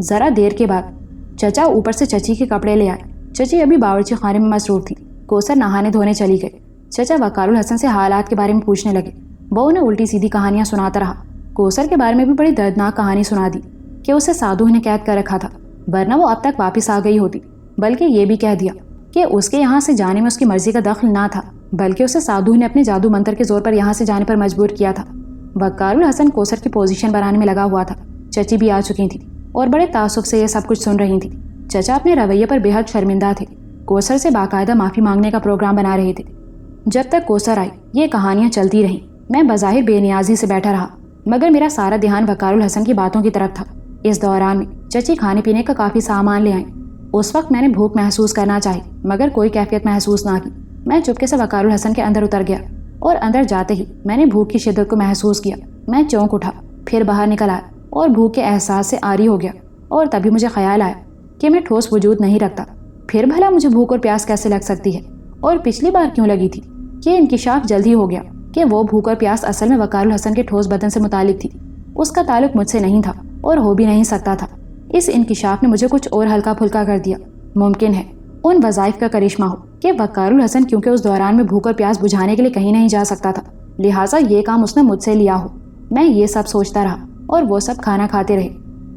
[SPEAKER 1] ذرا دیر کے بعد چچا اوپر سے چچی کے کپڑے لے آئے۔ چچی ابھی باورچی خانے میں مصروف تھی۔ کوثر نہانے دھونے چلی گئی۔ چچا وقار الحسن سے حالات کے بارے میں پوچھنے لگے۔ وہ انہیں الٹی سیدھی کہانیاں سناتا رہا۔ کوثر کے بارے میں بھی بڑی دردناک کہانی سنا دی کہ اسے سادھو نے قید کر رکھا تھا، ورنہ وہ اب تک واپس آ گئی ہوتی۔ بلکہ یہ بھی کہہ دیا کہ اس کے یہاں سے جانے میں اس کی مرضی کا دخل نہ تھا، بلکہ اسے سادھو نے اپنے جادو منتر کے زور پر یہاں سے جانے پر مجبور کیا تھا۔ وقار الحسن کوثر کی پوزیشن بنانے میں لگا ہوا تھا۔ چچی بھی آ چکی تھی اور بڑے تعصب سے یہ سب کچھ سن رہی تھی۔ چچا اپنے رویے پر بے حد شرمندہ تھے۔ کوثر سے باقاعدہ معافی مانگنے کا پروگرام بنا رہے تھے۔ جب تک کوثر آئی یہ کہانیاں چلتی رہیں۔ میں بظاہر بے نیازی سے بیٹھا رہا، مگر میرا سارا دھیان وقار الحسن کی باتوں کی طرف تھا۔ اس دوران میں چچی کھانے پینے کا کافی سامان لے آئیں۔ اس وقت میں نے بھوک محسوس کرنا چاہی، مگر کوئی کیفیت محسوس نہ کی۔ میں چپکے سے وقار الحسن کے اندر اتر گیا اور اندر جاتے ہی میں نے بھوک کی شدت کو محسوس کیا۔ میں چونک اٹھا، پھر باہر نکل آیا اور بھوک کے احساس سے عاری ہو گیا، اور تبھی مجھے خیال آیا کہ میں ٹھوس وجود نہیں رکھتا، پھر بھلا مجھے بھوک اور پیاس کیسے لگ سکتی ہے، اور پچھلی بار کیوں لگی تھی؟ یہ انکشاف جلد ہی ہو گیا کہ وہ بھوک اور پیاس اصل میں وقار الحسن کے ٹھوس بدن سے متعلق تھی۔ اس کا تعلق مجھ سے نہیں تھا اور ہو بھی نہیں سکتا تھا۔ اس انکشاف نے مجھے کچھ اور ہلکا پھلکا کر دیا۔ ممکن ہے ان وظائف کا کرشمہ ہو کہ وقار الحسن کیونکہ اس دوران میں بھوک اور پیاس بجھانے کے لیے کہیں نہیں جا سکتا تھا، لہٰذا یہ کام اس نے مجھ سے لیا ہو۔ میں یہ سب سوچتا رہا اور وہ سب کھانا کھاتے رہے۔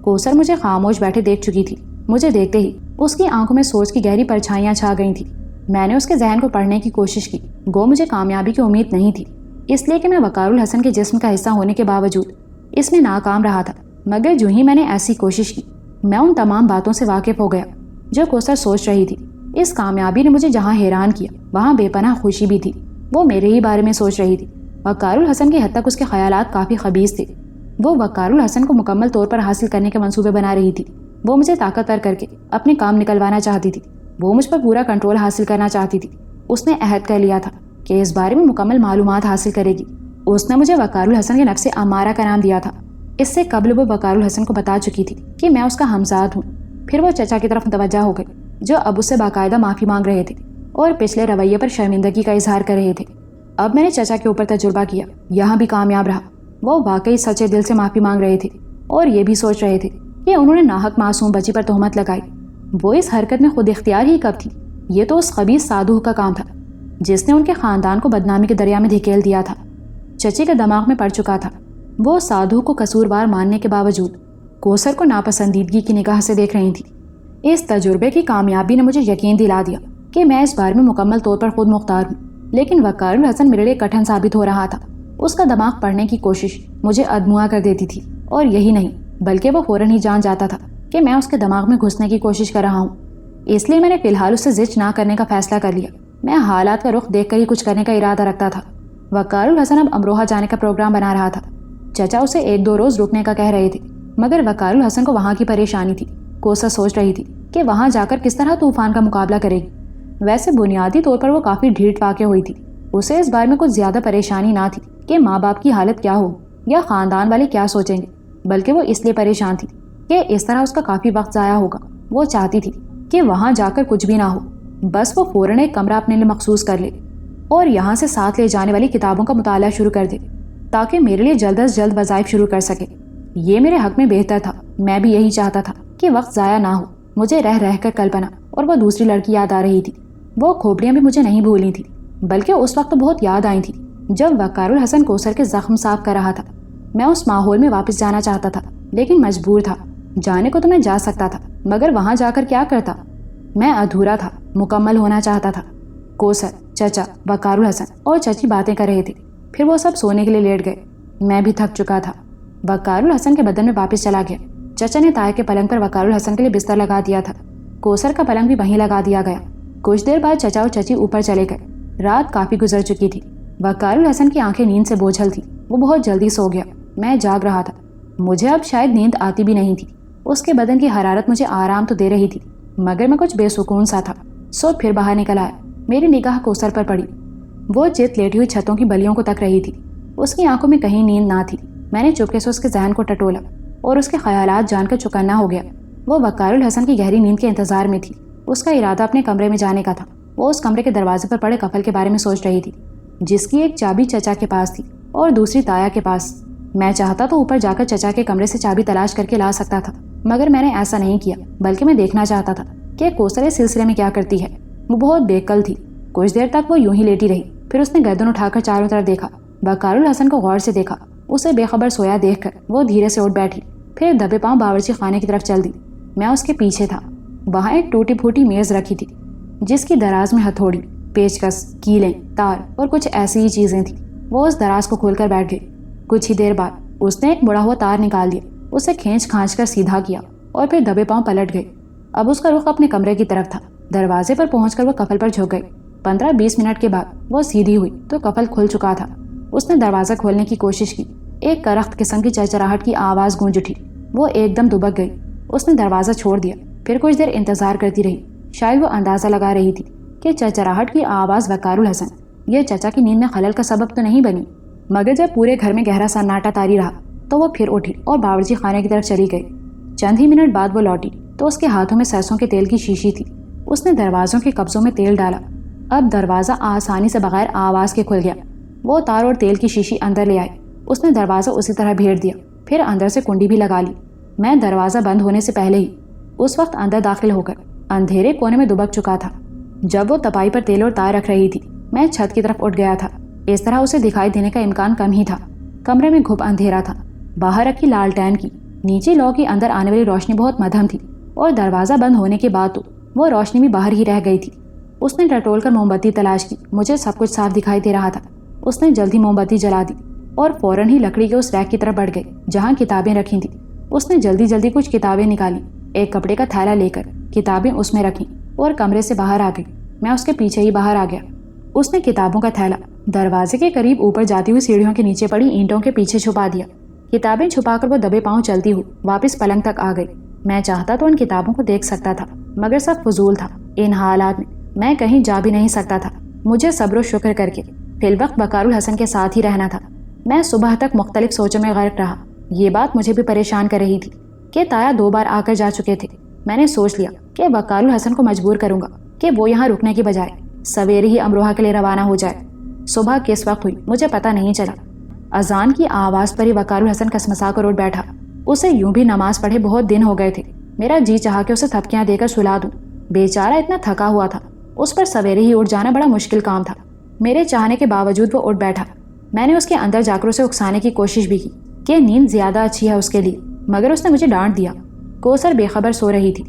[SPEAKER 1] کوثر مجھے خاموش بیٹھے دیکھ چکی تھی۔ مجھے دیکھتے ہی اس کی آنکھوں میں سوچ کی گہری پرچھائیاں چھا گئی تھیں۔ میں نے اس کے ذہن کو پڑھنے کی کوشش کی، گو مجھے کامیابی کی امید نہیں تھی، اس لیے کہ میں وقار الحسن کے جسم کا حصہ ہونے کے باوجود اس میں ناکام رہا تھا۔ مگر جو ہی میں نے ایسی کوشش کی، میں ان تمام باتوں سے واقف ہو گیا جو کوثر سوچ رہی تھی۔ اس کامیابی نے مجھے جہاں حیران کیا وہاں بے پناہ خوشی بھی تھی۔ وہ میرے ہی بارے میں سوچ رہی تھی۔ وقار الحسن کی حد تک اس کے خیالات کافی خبیث تھے۔ وہ وقار الحسن کو مکمل طور پر حاصل کرنے کے منصوبے بنا رہی تھی۔ وہ مجھے طاقتور کر کے اپنے کام نکلوانا چاہتی تھی۔ وہ مجھ پر پورا کنٹرول حاصل کرنا چاہتی تھی۔ اس نے عہد کر لیا تھا کہ اس بارے میں مکمل معلومات حاصل کرے گی۔ اس نے مجھے وقار الحسن کے نفس امارہ کا نام دیا تھا۔ اس سے قبل وہ وقار الحسن کو بتا چکی تھی کہ میں اس کا ہمزاد ہوں۔ پھر وہ چچا کی طرف متوجہ ہو گئی جو اب اس سے باقاعدہ معافی مانگ رہے تھے اور پچھلے رویے پر شرمندگی کا اظہار کر رہے تھے۔ اب میں نے چچا کے اوپر تجربہ کیا، یہاں بھی کامیاب رہا۔ وہ واقعی سچے دل سے معافی مانگ رہے تھے اور یہ بھی سوچ رہے تھے کہ انہوں نے ناحق معصوم بچی پر تہمت لگائی۔ وہ اس حرکت میں خود اختیار ہی کب تھی؟ یہ تو اس خبیث سادھو کا کام تھا جس نے ان کے خاندان کو بدنامی کے دریا میں دھکیل دیا تھا۔ چچی کے دماغ میں پڑ چکا تھا۔ وہ سادھو کو قصوروار ماننے کے باوجود کوثر کو ناپسندیدگی کی نگاہ سے دیکھ رہی تھی۔ اس تجربے کی کامیابی نے مجھے یقین دلا دیا کہ میں اس بارے میں مکمل طور پر خود مختار ہوں، لیکن وقار الحسن میرے لیے کٹھن ثابت ہو رہا تھا۔ اس کا دماغ پڑھنے کی کوشش مجھے ادموا کر دیتی تھی، اور یہی نہیں بلکہ وہ فوراً ہی جان جاتا تھا کہ میں اس کے دماغ میں گھسنے کی کوشش کر رہا ہوں۔ اس لیے میں نے فی الحال اسے زچ نہ کرنے کا فیصلہ کر لیا۔ میں حالات کا رخ دیکھ کر ہی کچھ کرنے کا ارادہ رکھتا تھا۔ وقار الحسن اب امروہہ جانے کا پروگرام بنا رہا تھا۔ چچا اسے 1-2 روز رکنے کا کہہ رہے تھے، مگر وقار الحسن کو وہاں کی پریشانی تھی۔ کوثر سوچ رہی تھی کہ وہاں جا کر کس طرح طوفان کا مقابلہ کرے گی۔ ویسے بنیادی طور پر وہ کافی ڈھیٹ واقع ہوئی تھی۔ اسے اس بارے میں کچھ زیادہ پریشانی نہ تھی کہ ماں باپ کی حالت کیا ہوگی یا خاندان والے کیا سوچیں گے، بلکہ وہ اس لیے پریشان تھی کہ اس طرح اس کا کافی وقت ضائع ہوگا۔ وہ چاہتی تھی کہ وہاں جا کر کچھ بھی نہ ہو، بس وہ فوراً ایک کمرہ اپنے لیے مخصوص کر لے اور یہاں سے ساتھ لے جانے والی کتابوں کا مطالعہ شروع کر دے تاکہ میرے لیے جلد از جلد وظائف شروع کر سکے۔ یہ میرے حق میں بہتر تھا۔ میں بھی یہی چاہتا تھا کہ وقت ضائع نہ ہو۔ مجھے رہ رہ کر کلپنا اور وہ دوسری لڑکی یاد آ رہی تھی۔ وہ کھوپڑیاں بھی مجھے نہیں بھولی تھی، بلکہ اس وقت بہت یاد آئی تھی جب وقار الحسن کوثر کے زخم صاف کر رہا تھا۔ میں اس ماحول میں واپس جانا چاہتا تھا، لیکن مجبور تھا۔ جانے کو تو میں جا سکتا تھا، مگر وہاں جا کر کیا کرتا؟ میں ادھورا تھا، مکمل ہونا چاہتا تھا۔ کوثر، چچا، وقار الحسن اور چچی باتیں کر رہے تھے، پھر وہ سب سونے کے لیے لیٹ گئے۔ میں بھی تھک چکا تھا۔ وقار الحسن کے بدن میں واپس چلا گیا۔ چچا نے تائے کے پلنگ پر وقار الحسن کے لیے بستر لگا دیا تھا۔ کوثر کا پلنگ بھی وہیں لگا دیا گیا۔ کچھ دیر بعد چچا اور چچی اوپر چلے گئے۔ رات کافی گزر چکی تھی۔ وقار الحسن کی آنکھیں نیند سے بوجھل تھی۔ وہ بہت جلدی سو گیا۔ میں جاگ رہا تھا۔ مجھے اب شاید نیند آتی بھی نہیں تھی۔ اس کے بدن کی حرارت مجھے آرام تو دے رہی تھی، مگر میں کچھ بے سکون سا تھا۔ سو پھر باہر نکل آیا۔ میری نگاہ کوثر پر پڑی۔ وہ چت لیٹی ہوئی چھتوں کی بلیوں کو تک رہی تھی۔ اس کی آنکھوں میں کہیں نیند نہ تھی۔ میں نے چپکے سے اس کے ذہن کو ٹٹولا اور اس کے خیالات جان کر چوکنا ہو گیا۔ وہ وقار الحسن کی گہری نیند کے انتظار میں تھی۔ اس کا ارادہ اپنے کمرے میں جانے کا تھا۔ وہ اس کمرے کے دروازے پر پڑے کفل کے بارے میں سوچ رہی تھی، جس کی ایک چابی چچا کے پاس تھی اور دوسری تایا کے پاس۔ میں چاہتا تو اوپر جا کر چچا کے کمرے سے چابی تلاش کر کے لا سکتا تھا، مگر میں نے ایسا نہیں کیا، بلکہ میں دیکھنا چاہتا تھا کہ کوثر اس سلسلے میں کیا کرتی ہے۔ وہ بہت بے کل تھی۔ کچھ دیر تک وہ یوں ہی لیٹی رہی، پھر اس نے گردن اٹھا کر چاروں طرف دیکھا، وقار الحسن کو غور سے دیکھا۔ اسے بے خبر سویا دیکھ کر وہ دھیرے سے اٹھ بیٹھی، پھر دبے پاؤں باورچی خانے کی طرف چل دی۔ میں اس کے پیچھے تھا۔ وہاں ایک ٹوٹی پھوٹی میز رکھی تھی جس کی دراز میں ہتھوڑی، پیچکس، کیلیں، تار اور کچھ ایسی ہی چیزیں تھیں۔ وہ اس دراز کو کھول کر بیٹھ گئی۔ کچھ ہی دیر بعد اس نے ایک مڑا ہوا تار نکال دیا، اسے کھینچ کھانچ کر سیدھا کیا اور پھر دبے پاؤں پلٹ گئی۔ اب اس کا رخ اپنے کمرے کی طرف تھا۔ دروازے پر پہنچ کر وہ کفل پر جھک گئی۔ 15-20 منٹ کے بعد وہ سیدھی ہوئی تو کفل کھل چکا تھا۔ اس نے دروازہ کھولنے کی کوشش کی۔ ایک کرخت قسم کی چرچراہٹ کی آواز گونج اٹھی۔ وہ ایک دم دبک گئی۔ اس نے دروازہ چھوڑ دیا، پھر کچھ دیر انتظار کرتی رہی۔ شاید وہ اندازہ لگا رہی تھی کہ چرچراہٹ کی آواز وقار الحسن یہ چچا کی نیند میں خلل کا سبب تو نہیں بنی۔ مگر جب پورے گھر میں گہرا سناٹا طاری رہا تو وہ پھر اٹھی اور باورچی خانے کی طرف چلی گئی۔ چند ہی منٹ بعد وہ لوٹی تو اس کے ہاتھوں میں سرسوں کے تیل کی شیشی تھی۔ اس نے دروازوں کے قبضوں میں تیل ڈالا۔ اب دروازہ آسانی سے بغیر آواز کے کھل گیا۔ وہ تار اور تیل کی شیشی اندر لے آئی۔ اس نے دروازہ اسی طرح بھیڑ دیا، پھر اندر سے کنڈی بھی لگا لی۔ میں دروازہ بند ہونے سے پہلے ہی اس وقت اندر داخل ہو کر اندھیرے کونے میں دبک چکا تھا۔ جب وہ تپائی پر تیل اور تار رکھ رہی تھی میں چھت کی طرف اٹھ گیا تھا۔ اس طرح اسے دکھائی دینے کا امکان کم ہی تھا۔ کمرے میں گھپ اندھیرا تھا۔ باہر رکھی لالٹین کی نیچی لو کی اندر آنے والی روشنی بہت مدھم تھی، اور دروازہ بند ہونے کے بعد تو وہ روشنی بھی باہر ہی رہ گئی تھی۔ اس نے ٹٹول کر موم بتی تلاش کی۔ مجھے سب کچھ صاف دکھائی دے رہا تھا۔ اس نے جلدی موم بتی جلا دی اور فوراً ہی لکڑی کے اس ریک کی طرف بڑھ گئی جہاں کتابیں رکھی تھیں۔ اس نے جلدی جلدی کچھ کتابیں نکالی، ایک کپڑے کا تھیلا لے کر کتابیں اس میں رکھیں اور کمرے سے باہر آ گئی۔ میں اس کے پیچھے ہی باہر آ گیا۔ اس نے کتابوں کا تھیلا دروازے کے قریب اوپر جاتی ہوئی سیڑھیوں کے نیچے پڑی اینٹوں کے پیچھے چھپا دیا۔ کتابیں چھپا کر وہ دبے پاؤں چلتی ہوئی واپس پلنگ تک آ گئی۔ میں چاہتا تو ان کتابوں کو دیکھ سکتا تھا، مگر سب فضول تھا۔ ان حالات میں کہیں جا بھی نہیں سکتا تھا۔ مجھے صبر و شکر کر کے فی الوقت وقار الحسن کے ساتھ ہی رہنا تھا۔ میں صبح تک مختلف سوچوں میں غرق رہا۔ یہ بات مجھے بھی پریشان کر رہی تھی کہ تایا 2 بار آ کر جا چکے تھے۔ میں نے سوچ لیا کہ وقار الحسن کو مجبور کروں گا کہ وہ یہاں رکنے کی بجائے سویرے ہی امروہہ کے لیے روانہ ہو جائے۔ صبح کس وقت ہوئی مجھے پتہ نہیں چلا۔ اذان کی آواز پر ہی وقار الحسن کسمسا کر اٹھ بیٹھا۔ اسے یوں بھی نماز پڑھے بہت دن ہو گئے تھے۔ میرا جی چاہا کہ اسے تھپکیاں دے کر سلا دوں۔ بیچارہ اتنا تھکا ہوا تھا، اس پر سویرے ہی اٹھ جانا بڑا مشکل کام تھا۔ میرے چاہنے کے باوجود وہ اٹھ بیٹھا۔ میں نے اس کے اندر جا کر اسے اکسانے کی کوشش بھی کی کہ نیند زیادہ اچھی ہے اس کے لیے، مگر اس نے مجھے ڈانٹ دیا۔ کوثر بے خبر سو رہی تھی۔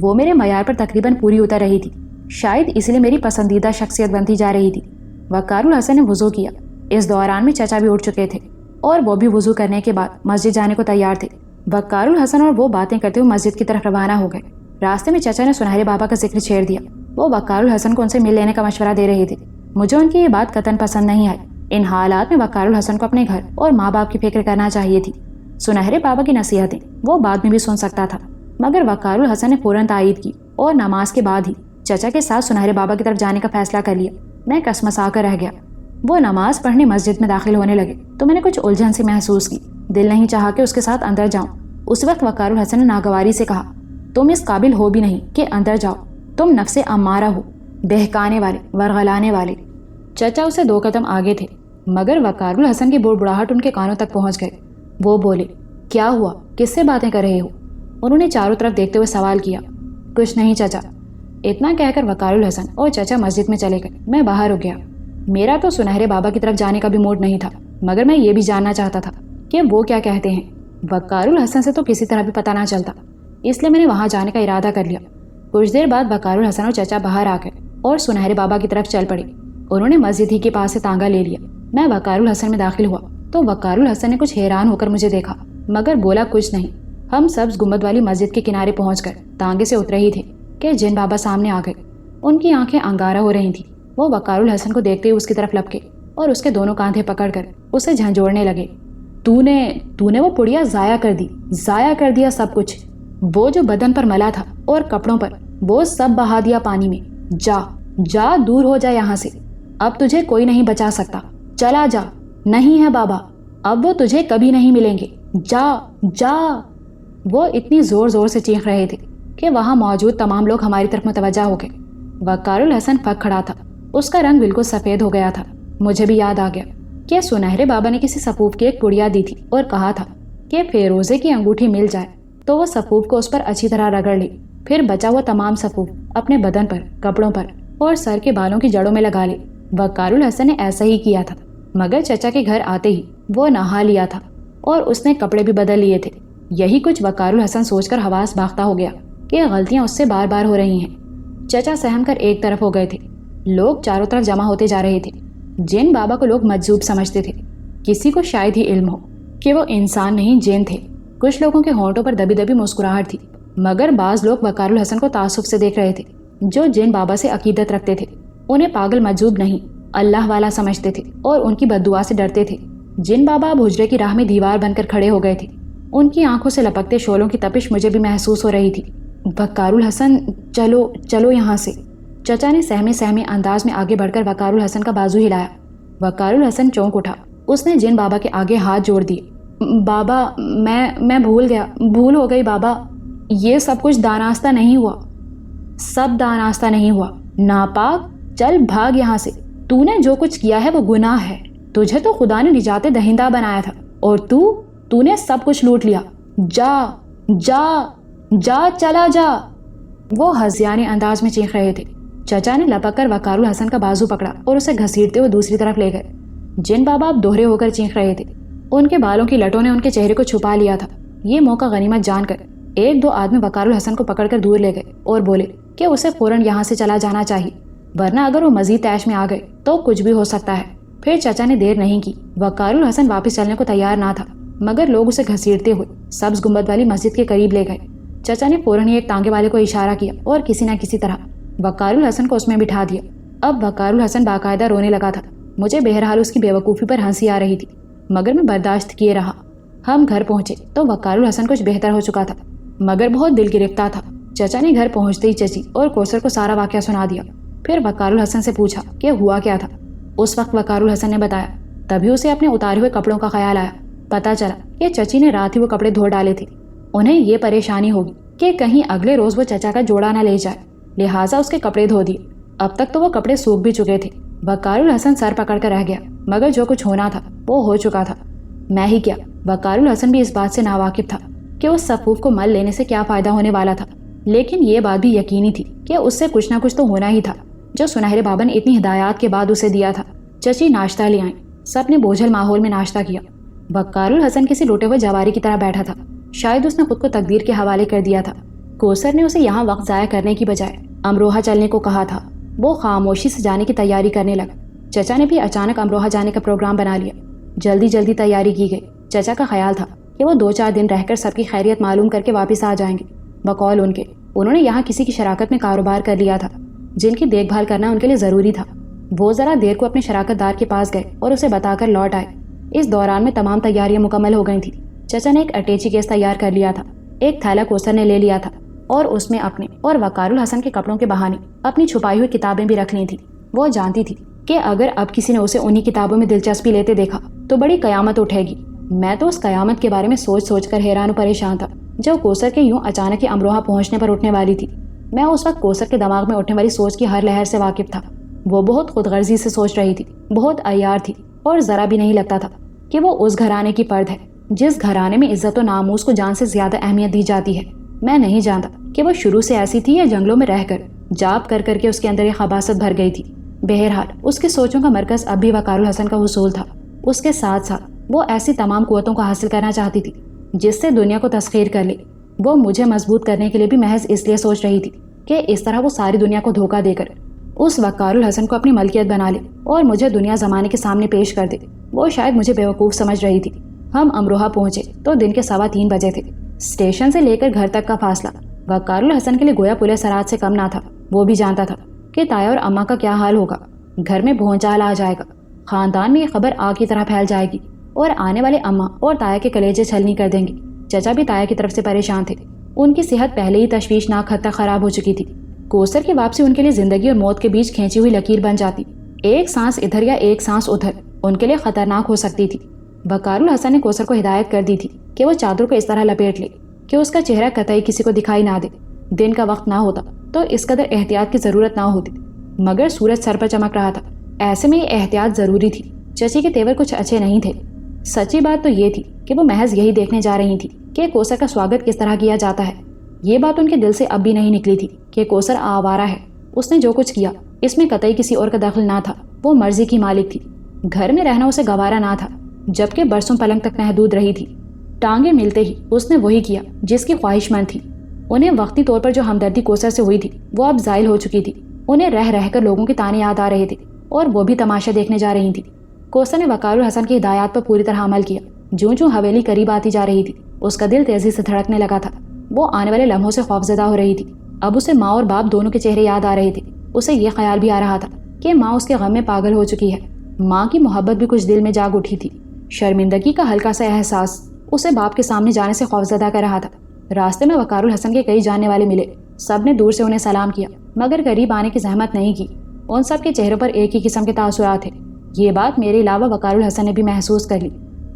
[SPEAKER 1] وہ میرے معیار پر تقریباً پوری اتر رہی تھی، شاید اس لیے میری پسندیدہ شخصیت بنتی جا رہی تھی۔ وقار الحسن نے وضو کیا۔ اس دوران میں چچا بھی اٹھ چکے تھے اور وہ بھی وضو کرنے کے بعد مسجد جانے کو تیار تھے۔ وقار الحسن اور وہ باتیں کرتے ہوئے مسجد کی طرف روانہ ہو گئے۔ راستے میں چچا نے سنہرے بابا کا ذکر چھیڑ دیا۔ وہ وقار الحسن کو ان سے مل لینے کا مشورہ دے رہے تھے۔ مجھے ان کی یہ بات قطعاً پسند نہیں آئی۔ ان حالات میں وقار الحسن کو اپنے گھر اور ماں باپ کی فکر کرنا چاہیے تھی۔ سنہرے بابا کی نصیحتیں وہ بعد میں بھی سن سکتا تھا، مگر وقار الحسن نے فوراً تائید کی اور نماز کے بعد ہی چچا کے ساتھ سنہرے بابا کی طرف جانے کا فیصلہ کر لیا۔ میں کسمسا کر رہ گیا۔ وہ نماز پڑھنے مسجد میں داخل ہونے لگے تو میں نے کچھ الجھن سی محسوس کی۔ دل نہیں چاہا کہ اس کے ساتھ اندر جاؤں۔ اس وقت وقار الحسن نے ناگواری سے کہا، تم اس قابل ہو بھی نہیں کہ اندر جاؤ، تم نفس امارہ ہو، بہکانے والے، ورغلانے والے۔ چچا اسے 2 قدم آگے تھے، مگر وقار الحسن کی بڑبڑاہٹ ان کے کانوں تک پہنچ گئے۔ وہ بولے، کیا ہوا؟ کس سے باتیں کر رہے ہو؟ انہوں نے چاروں طرف دیکھتے ہوئے سوال کیا۔ کچھ نہیں چچا۔ اتنا کہہ کر وقار الحسن اور چچا مسجد میں چلے گئے۔ میں باہر رک گیا۔ میرا تو سنہرے بابا کی طرف جانے کا بھی موڈ نہیں تھا، مگر میں یہ بھی جاننا چاہتا تھا کہ وہ کیا کہتے ہیں۔ وقار الحسن سے تو کسی طرح بھی پتہ نہ چلتا، اس لیے میں نے وہاں جانے کا ارادہ کر لیا۔ کچھ دیر بعد وقار الحسن اور چچا باہر آ گئے اور سنہرے بابا کی طرف چل پڑے۔ انہوں نے مسجد ہی کے پاس سے تانگا لے لیا۔ میں وقار الحسن میں داخل ہوا تو وقار الحسن نے کچھ حیران ہو کر مجھے دیکھا، مگر بولا کچھ نہیں۔ ہم سبز گنبد والی مسجد کے کنارے پہنچ کر تانگے سے اترے ہی تھے کہ جن بابا سامنے آ گئے۔ ان کی آنکھیں انگارہ ہو رہی تھیں۔ وہ وقار الحسن کو دیکھتے ہی اس کی طرف لپکے اور اس کے دونوں کاندھے پکڑ کر اسے جھنجھوڑنے لگے۔ تو نے وہ پڑیا ضائع کر دیا سب کچھ۔ وہ جو بدن پر ملا تھا اور کپڑوں پر، وہ سب بہا دیا پانی میں۔ جا دور ہو جا یہاں سے، اب تجھے کوئی نہیں بچا سکتا۔ چلا جا۔ نہیں ہے بابا، اب وہ تجھے کبھی نہیں ملیں گے۔ جا۔ وہ اتنی زور زور سے چیخ رہے تھے کہ وہاں موجود تمام لوگ ہماری طرف متوجہ ہو گئے۔ وقار الحسن پھک کھڑا تھا، اس کا رنگ بالکل سفید ہو گیا تھا۔ مجھے بھی یاد آ گیا کہ سنہرے بابا نے کسی سپوف کی ایک پڑیا دی تھی اور کہا تھا کہ فیروزے کی انگوٹھی مل جائے تو وہ سفوف کو اس پر اچھی طرح رگڑ لی. پھر بچا ہوا تمام سفوف اپنے بدن پر، کپڑوں پر اور سر کے بالوں کی جڑوں میں لگا لی. وقار الحسن نے ایسا ہی کیا تھا، مگر چچا کے گھر آتے ہی وہ نہا لیا تھا اور اس نے کپڑے بھی بدل لیے تھے. یہی کچھ وقار الحسن سوچ کر حواس باختہ ہو گیا کہ غلطیاں اس سے بار بار ہو رہی ہیں. چچا سہم کر ایک طرف ہو گئے تھے. لوگ چاروں طرف جمع ہوتے جا رہے تھے. جن بابا کو لوگ مجذوب سمجھتے تھے. کسی کو شاید ہی علم ہو کہ وہ انسان نہیں جن تھے. کچھ لوگوں کے ہونٹوں پر دبی دبی مسکراہٹ تھی، مگر بعض لوگ وقار الحسن کو تعصب سے دیکھ رہے تھے. جو جن بابا سے عقیدت رکھتے تھے انہیں پاگل مجذوب نہیں، اللہ والا سمجھتے تھے اور ان کی بد دعا سے ڈرتے تھے. جن بابا اب حجرے کی راہ میں دیوار بن کر کھڑے ہو گئے تھے. ان کی آنکھوں سے لپکتے شعلوں کی تپش مجھے بھی محسوس ہو رہی تھی. وقار الحسن چلو چلو یہاں سے. چچا نے سہمے انداز میں آگے بڑھ کر وقار الحسن کا بازو ہلایا. وقار الحسن چونک اٹھا. اس نے جن بابا کے آگے ہاتھ جوڑ دیے. بابا میں بھول ہو گئی بابا. یہ سب کچھ داناستہ نہیں ہوا. سب داناستہ نہیں ہوا. ناپاک، چل بھاگ یہاں سے. تو نے جو کچھ کیا ہے وہ گناہ ہے. تجھے تو خدا نے نجات دہندہ بنایا تھا اور تو نے سب کچھ لوٹ لیا. جا جا جا چلا جا. وہ ہزیانے انداز میں چیخ رہے تھے. چچا نے لپک کر وقار الحسن کا بازو پکڑا اور اسے گھسیٹتے ہوئے دوسری طرف لے گئے. جن بابا اب دوہرے ہو کر چیخ رہے تھے. ان کے بالوں کی لٹوں نے ان کے چہرے کو چھپا لیا تھا. یہ موقع غنیمت جان کر ایک دو آدمی وقار الحسن کو پکڑ کر دور لے گئے اور بولے کہ اسے فوراً یہاں سے چلا جانا چاہیے، ورنہ اگر وہ مزید تیش میں آ گئے تو کچھ بھی ہو سکتا ہے. پھر چچا نے دیر نہیں کی. وقار الحسن واپس چلنے کو تیار نہ تھا، مگر لوگ اسے گھسیٹتے ہوئے سبز گنبد والی مسجد کے قریب لے گئے. چچا نے فوراً ہی ایک تانگے والے کو اشارہ کیا اور کسی نہ کسی طرح وقار الحسن کو اس میں بٹھا دیا. اب وقار الحسن باقاعدہ رونے لگا تھا. مجھے بہرحال اس کی بے وقوفی پر ہنسی آ رہی تھی، مگر میں برداشت کیے رہا. ہم گھر پہنچے تو وقار الحسن کچھ بہتر ہو چکا تھا، مگر بہت دل گرفتہ تھا. چچا نے گھر پہنچتے ہی چچی اور کوثر کو سارا واقعہ سنا دیا. پھر وقار الحسن سے پوچھا کہ ہوا کیا تھا. اس وقت وقار الحسن نے بتایا. تبھی اسے اپنے اتارے ہوئے کپڑوں کا خیال آیا. پتہ چلا کہ چچی نے رات ہی وہ کپڑے دھو ڈالے تھے. انہیں یہ پریشانی ہوگی کہ کہیں اگلے روز وہ چچا کا جوڑا نہ لے جائے، لہٰذا اس کے کپڑے دھو دیے. اب تک تو وہ کپڑے سوکھ بھی چکے تھے. وقار الحسن سر پکڑ کر رہ گیا، مگر جو کچھ ہونا تھا وہ ہو چکا تھا. میں ہی کیا، وقار الحسن بھی اس بات سے ناواقف تھا کہ اس سفوف کو مل لینے سے کیا فائدہ ہونے والا تھا. لیکن یہ بات بھی یقینی تھی کہ اس سے کچھ نہ کچھ تو ہونا ہی تھا جو سنہرے بابا نے اتنی ہدایات کے بعد اسے دیا تھا. چچی ناشتہ لے آئیں. سب نے بوجھل ماحول میں ناشتہ کیا. وقار الحسن کسی لوٹے ہوئے جواری کی طرح بیٹھا تھا. شاید اس نے خود کو تقدیر کے حوالے کر دیا تھا. کوثر نے اسے یہاں وقت ضائع کرنے کی بجائے امروہہ چلنے کو کہا تھا. وہ خاموشی سے جانے کی تیاری کرنے لگا. چچا نے بھی اچانک امروہہ جانے کا پروگرام بنا لیا. جلدی تیاری کی گئی. چچا کا خیال تھا کہ وہ 2-4 دن رہ کر سب کی خیریت معلوم کر کے واپس آ جائیں گے. بقول ان کے انہوں نے یہاں کسی کی شراکت میں کاروبار کر لیا تھا جن کی دیکھ بھال کرنا ان کے لیے ضروری تھا. وہ ذرا دیر کو اپنے شراکت دار کے پاس گئے اور اسے بتا کر لوٹ آئے. اس دوران میں تمام تیاریاں مکمل ہو گئی تھیں. چچا نے ایک اٹیچی کیس تیار کر لیا تھا. ایک تھیلا کوثر نے لے لیا تھا اور اس میں اپنے اور وقار الحسن کے کپڑوں کے بہانے اپنی چھپائی ہوئی کتابیں بھی رکھ لی تھیں. وہ جانتی تھی کہ اگر اب کسی نے اسے انہی کتابوں میں دلچسپی لیتے دیکھا تو بڑی قیامت اٹھے گی. میں تو اس قیامت کے بارے میں سوچ کر حیران و پریشان تھا جو کوثر کے یوں اچانک ہی امروہہ پہنچنے پر اٹھنے والی تھی. میں اس وقت کوثر کے دماغ میں اٹھنے والی سوچ کی ہر لہر سے واقف تھا. وہ بہت خود غرضی سے سوچ رہی تھی، بہت عیار تھی اور ذرا بھی نہیں لگتا تھا کہ وہ اس گھرانے کی فرد ہے جس گھرانے میں عزت و ناموس کو جان سے زیادہ اہمیت دی جاتی ہے. میں نہیں جانتا کہ وہ شروع سے ایسی تھی یا جنگلوں میں رہ کر جاب کر کے اس کے اندر یہ خباثت بھر گئی تھی. بہرحال اس کی سوچوں کا مرکز اب بھی وقار الحسن کا حصول تھا. اس کے ساتھ ساتھ وہ ایسی تمام قوتوں کو حاصل کرنا چاہتی تھی جس سے دنیا کو تسخیر کر لے. وہ مجھے مضبوط کرنے کے لیے بھی محض اس لیے سوچ رہی تھی کہ اس طرح وہ ساری دنیا کو دھوکہ دے کر اس وقار الحسن کو اپنی ملکیت بنا لے اور مجھے دنیا زمانے کے سامنے پیش کر دے. وہ شاید مجھے بیوقوف سمجھ رہی تھی. ہم امروہہ پہنچے تو دن کے 3:15 بجے تھے. اسٹیشن سے لے کر گھر تک کا فاصلہ وقار الحسن کے لیے گویا پلے سرات سے کم نہ تھا. وہ بھی جانتا تھا کہ تایا اور اماں کا کیا حال ہوگا. گھر میں بھونچال آ جائے گا. خاندان میں یہ خبر آگ کی طرح پھیل جائے گی اور آنے والے اماں اور تایا کے کلیجے چھلنی کر دیں گے. چچا بھی تایا کی طرف سے پریشان تھے. ان کی صحت پہلے ہی تشویشناک حد تک خراب ہو چکی تھی. کوثر کی واپسی ان کے لیے زندگی اور موت کے بیچ کھینچی ہوئی لکیر بن جاتی. ایک سانس ادھر یا ایک سانس ادھر ان کے لیے خطرناک ہو سکتی تھی. وقار الحسن نے کوثر کو ہدایت کر دی تھی کہ وہ چادر کو اس طرح لپیٹ لے کہ اس کا چہرہ قطعی کسی کو دکھائی نہ دے. دن کا وقت نہ ہوتا تو اس قدر احتیاط کی ضرورت نہ ہوتی، مگر سورج سر پر چمک رہا تھا. ایسے میں یہ احتیاط ضروری تھی. چچی کے تیور کچھ اچھے نہیں تھے. سچی بات تو یہ تھی کہ وہ محض یہی دیکھنے جا رہی تھی کہ کوثر کا سواگت کس طرح کیا جاتا ہے۔ یہ بات ان کے دل سے اب بھی نہیں نکلی تھی کہ کوثر آوارہ ہے۔ اس نے جو کچھ کیا اس میں قطعی کسی اور کا دخل نہ تھا، وہ مرضی کی مالک تھی۔ گھر میں رہنا اسے گوارا نہ تھا، جبکہ برسوں پلنگ تک محدود رہی تھی۔ ٹانگیں ملتے ہی اس نے وہی کیا جس کی خواہش مند تھی۔ انہیں وقتی طور پر جو ہمدردی کوثر سے ہوئی تھی وہ اب زائل ہو چکی تھی۔ انہیں رہ رہ کر لوگوں کے تانے یاد آ رہے تھے اور وہ بھی تماشا دیکھنے جا رہی تھی۔ کوثر نے وقار الحسن کی ہدایات پر پوری طرح عمل کیا۔ جوں حویلی قریب آتی جا رہی تھی اس کا دل تیزی سے دھڑکنے لگا تھا۔ وہ آنے والے لمحوں سے خوفزدہ ہو رہی تھی۔ اب اسے ماں اور باپ دونوں کے چہرے یاد آ رہے تھے۔ اسے یہ خیال بھی آ رہا تھا کہ ماں اس کے غم میں پاگل ہو چکی ہے۔ ماں کی محبت بھی کچھ دل میں جاگ اٹھی تھی۔ شرمندگی کا ہلکا سا احساس اسے باپ کے سامنے جانے سے خوفزدہ کر رہا تھا۔ راستے میں وقار الحسن کے کئی جاننے والے ملے۔ سب نے دور سے انہیں سلام کیا مگر قریب آنے کی زحمت نہیں کی۔ ان سب کے چہروں پر ایک ہی قسم کے تاثرات تھے۔ یہ بات میرے علاوہ وقار الحسن نے بھی محسوس کر لی۔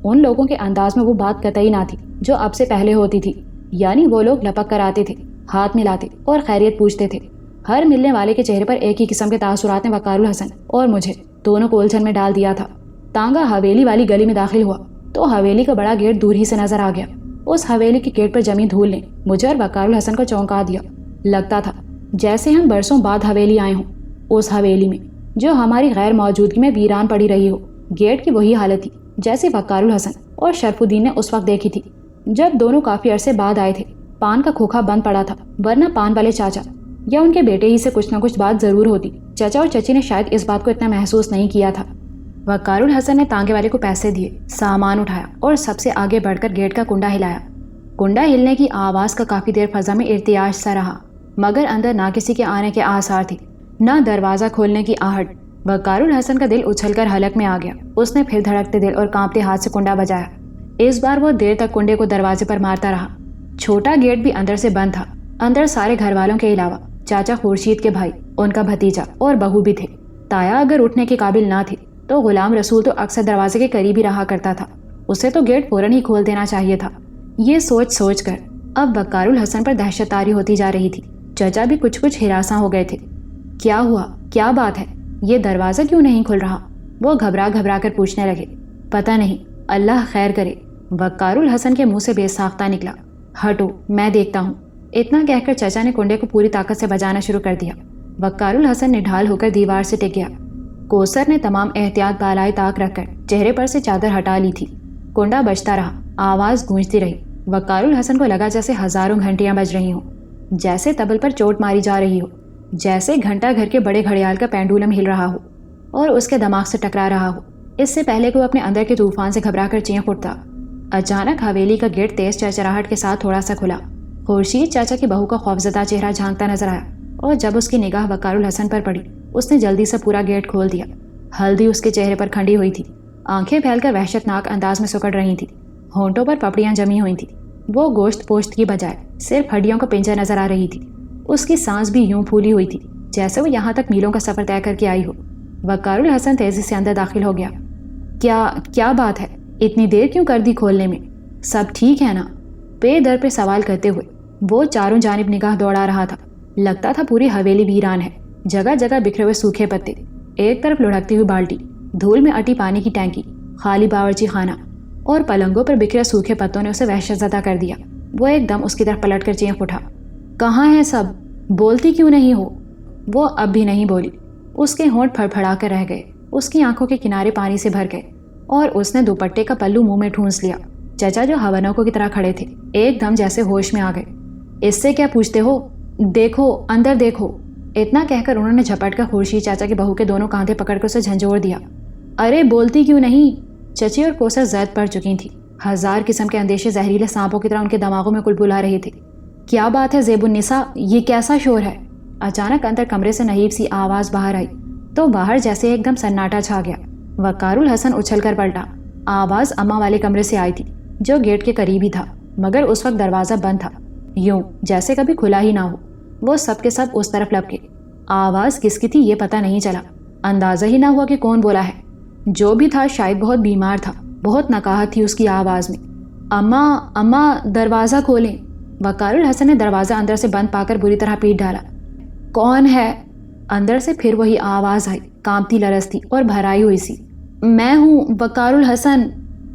[SPEAKER 1] ان لوگوں کے انداز میں وہ بات قطعی نہ تھی جو اب سے پہلے ہوتی تھی، یعنی وہ لوگ لپک کر آتے تھے، ہاتھ ملاتے اور خیریت پوچھتے تھے۔ ہر ملنے والے کے چہرے پر ایک ہی قسم کے تاثرات نے وقار الحسن اور مجھے دونوں کو الجھن میں ڈال دیا تھا۔ تانگا حویلی والی گلی میں داخل ہوا تو حویلی کا بڑا گیٹ دور ہی سے نظر آ گیا۔ اس حویلی کے گیٹ پر جمی دھول نے مجھے اور وقار الحسن کو چونکا دیا۔ لگتا تھا جیسے ہم برسوں بعد حویلی آئے ہوں۔ اس حویلی میں جو ہماری غیر موجودگی میں ویران پڑی رہی ہو، گیٹ کی وہی حالت تھی جیسے وقار الحسن اور شرف الدین نے اس وقت دیکھی تھی جب دونوں کافی عرصے بعد آئے تھے۔ پان کا کھوکھا بند پڑا تھا، ورنہ پان والے چاچا یا ان کے بیٹے ہی سے کچھ نہ کچھ بات ضرور ہوتی۔ چچا اور چچی نے شاید اس بات کو اتنا محسوس نہیں کیا تھا۔ وقار الحسن نے تانگے والے کو پیسے دیے، سامان اٹھایا اور سب سے آگے بڑھ کر گیٹ کا کنڈا ہلایا۔ کنڈا ہلنے کی آواز کا کافی دیر فضا میں ارتعاش سا رہا، مگر اندر نہ کسی کے آنے کے آثار تھے نہ دروازہ کھولنے کی آہٹ۔ وقار الحسن کا دل اچھل کر حلق میں آ گیا۔ اس نے پھر دھڑکتے دل اور کانپتے ہاتھ سے کنڈا بجایا۔ اس بار وہ دیر تک کنڈے کو دروازے پر مارتا رہا۔ چھوٹا گیٹ بھی اندر سے بند تھا۔ اندر سارے گھر والوں کے علاوہ چاچا خورشید کے بھائی، ان کا بھتیجا اور بہو بھی تھے۔ تایا اگر اٹھنے کے قابل نہ تھی تو غلام رسول تو اکثر دروازے کے قریب ہی رہا کرتا تھا۔ اسے تو گیٹ فوراً ہی کھول دینا چاہیے تھا۔ یہ سوچ کر اب وقار الحسن پر دہشت طاری ہوتی جا رہی تھی۔ چچا بھی کچھ ہراساں ہو گئے تھے۔ کیا ہوا؟ کیا بات ہے؟ یہ دروازہ کیوں نہیں کھل رہا؟ وہ گھبرا کر پوچھنے لگے۔ پتہ نہیں، اللہ خیر کرے، وقار الحسن کے منہ سے بے ساختہ نکلا۔ ہٹو، میں دیکھتا ہوں۔ اتنا کہہ کر چچا نے کنڈے کو پوری طاقت سے بجانا شروع کر دیا۔ وقار الحسن نڈھال ہو کر دیوار سے ٹک گیا۔ کوثر نے تمام احتیاط بالائے طاق رکھ کر چہرے پر سے چادر ہٹا لی تھی۔ کنڈا بجتا رہا، آواز گونجتی رہی۔ وقار الحسن کو لگا جیسے ہزاروں گھنٹیاں بج رہی ہوں، جیسے طبل پر چوٹ ماری جا رہی ہو، جیسے گھنٹہ گھر کے بڑے گھڑیال کا پینڈولم ہل رہا ہو اور اس کے دماغ سے ٹکرا رہا ہو۔ اس سے پہلے کہ وہ اپنے اندر کے طوفان سے گھبرا کر چینخ اٹھتا، اچانک حویلی کا گیٹ تیز چرچراہٹ کے ساتھ تھوڑا سا کھلا۔ خورشید چاچا کی بہو کا خوفزدہ چہرہ جھانکتا نظر آیا اور جب اس کی نگاہ وقار الحسن پر پڑی اس نے جلدی سے پورا گیٹ کھول دیا۔ ہلدی اس کے چہرے پر کھنڈی ہوئی تھی، آنکھیں پھیل کر وحشت ناک انداز میں سکڑ رہی تھی، ہونٹوں پر پپڑیاں جمی ہوئی تھیں۔ وہ گوشت پوشت کی بجائے صرف ہڈیوں کا پنجہ نظر آ رہی تھی۔ اس کی سانس بھی یوں پھولی ہوئی تھی جیسے وہ یہاں تک میلوں کا سفر طے کر کے آئی ہو۔ وقار الحسن تیزی سے اندر داخل ہو گیا۔ کیا بات ہے؟ اتنی دیر کیوں کر دی کھولنے میں؟ سب ٹھیک ہے نا؟ پے در پہ سوال کرتے ہوئے وہ چاروں جانب نگاہ دوڑا رہا تھا۔ لگتا تھا پوری حویلی ویران ہے، جگہ جگہ بکھرے ہوئے سوکھے پتے، ایک طرف لڑھکتی ہوئی بالٹی، دھول میں اٹی پانی کی ٹینکی، خالی باورچی خانہ اور پلنگوں پر بکھرے سوکھے پتوں نے اسے وحشت زدہ کر دیا۔ وہ ایک دم اس کی طرف پلٹ کر چینخ اٹھا۔ کہاں ہیں سب؟ بولتی کیوں نہیں ہو؟ وہ اب بھی نہیں بولی۔ اس کے ہونٹ پھڑپھڑا کر رہ گئے، اس کی آنکھوں کے کنارے پانی سے بھر گئے اور اس نے دوپٹے کا پلو منہ میں ٹھونس لیا۔ چچا جو ہونوکوں کی طرح کھڑے تھے ایک دم جیسے ہوش میں آ گئے۔ اس سے کیا پوچھتے ہو؟ دیکھو اندر دیکھو۔ اتنا کہہ کر انہوں نے جھپٹ کر خورشید چاچا کی بہو کے دونوں کاندھے پکڑ کر اسے جھنجھوڑ دیا۔ ارے بولتی کیوں نہیں؟ چچی اور کوثر زید پڑ چکی تھی۔ ہزار قسم کے اندیشے زہریلے سانپوں کی طرح ان کے دماغوں میں کلبلا رہے تھے۔ کیا بات ہے زیب النساء، یہ کیسا شور ہے؟ اچانک اندر کمرے سے نحیب سی آواز باہر آئی تو باہر جیسے ایک دم سناٹا چھا گیا۔ وقار الحسن اچھل کر پلٹا۔ آواز اماں والے کمرے سے آئی تھی جو گیٹ کے قریب ہی تھا، مگر اس وقت دروازہ بند تھا، یوں جیسے کبھی کھلا ہی نہ ہو۔ وہ سب کے سب اس طرف لپکے۔ آواز کس کی تھی یہ پتہ نہیں چلا، اندازہ ہی نہ ہوا کہ کون بولا ہے۔ جو بھی تھا شاید بہت بیمار تھا، بہت نقاہت تھی اس کی آواز میں۔ اماں دروازہ کھولیں۔ وقار الحسن نے دروازہ اندر سے بند پا کر بری طرح پیٹ ڈالا۔ کون ہے؟ اندر سے پھر وہی آواز آئی، کانپتی لرزتی اور بھرائی ہوئی سی۔ میں ہوں وقار الحسن۔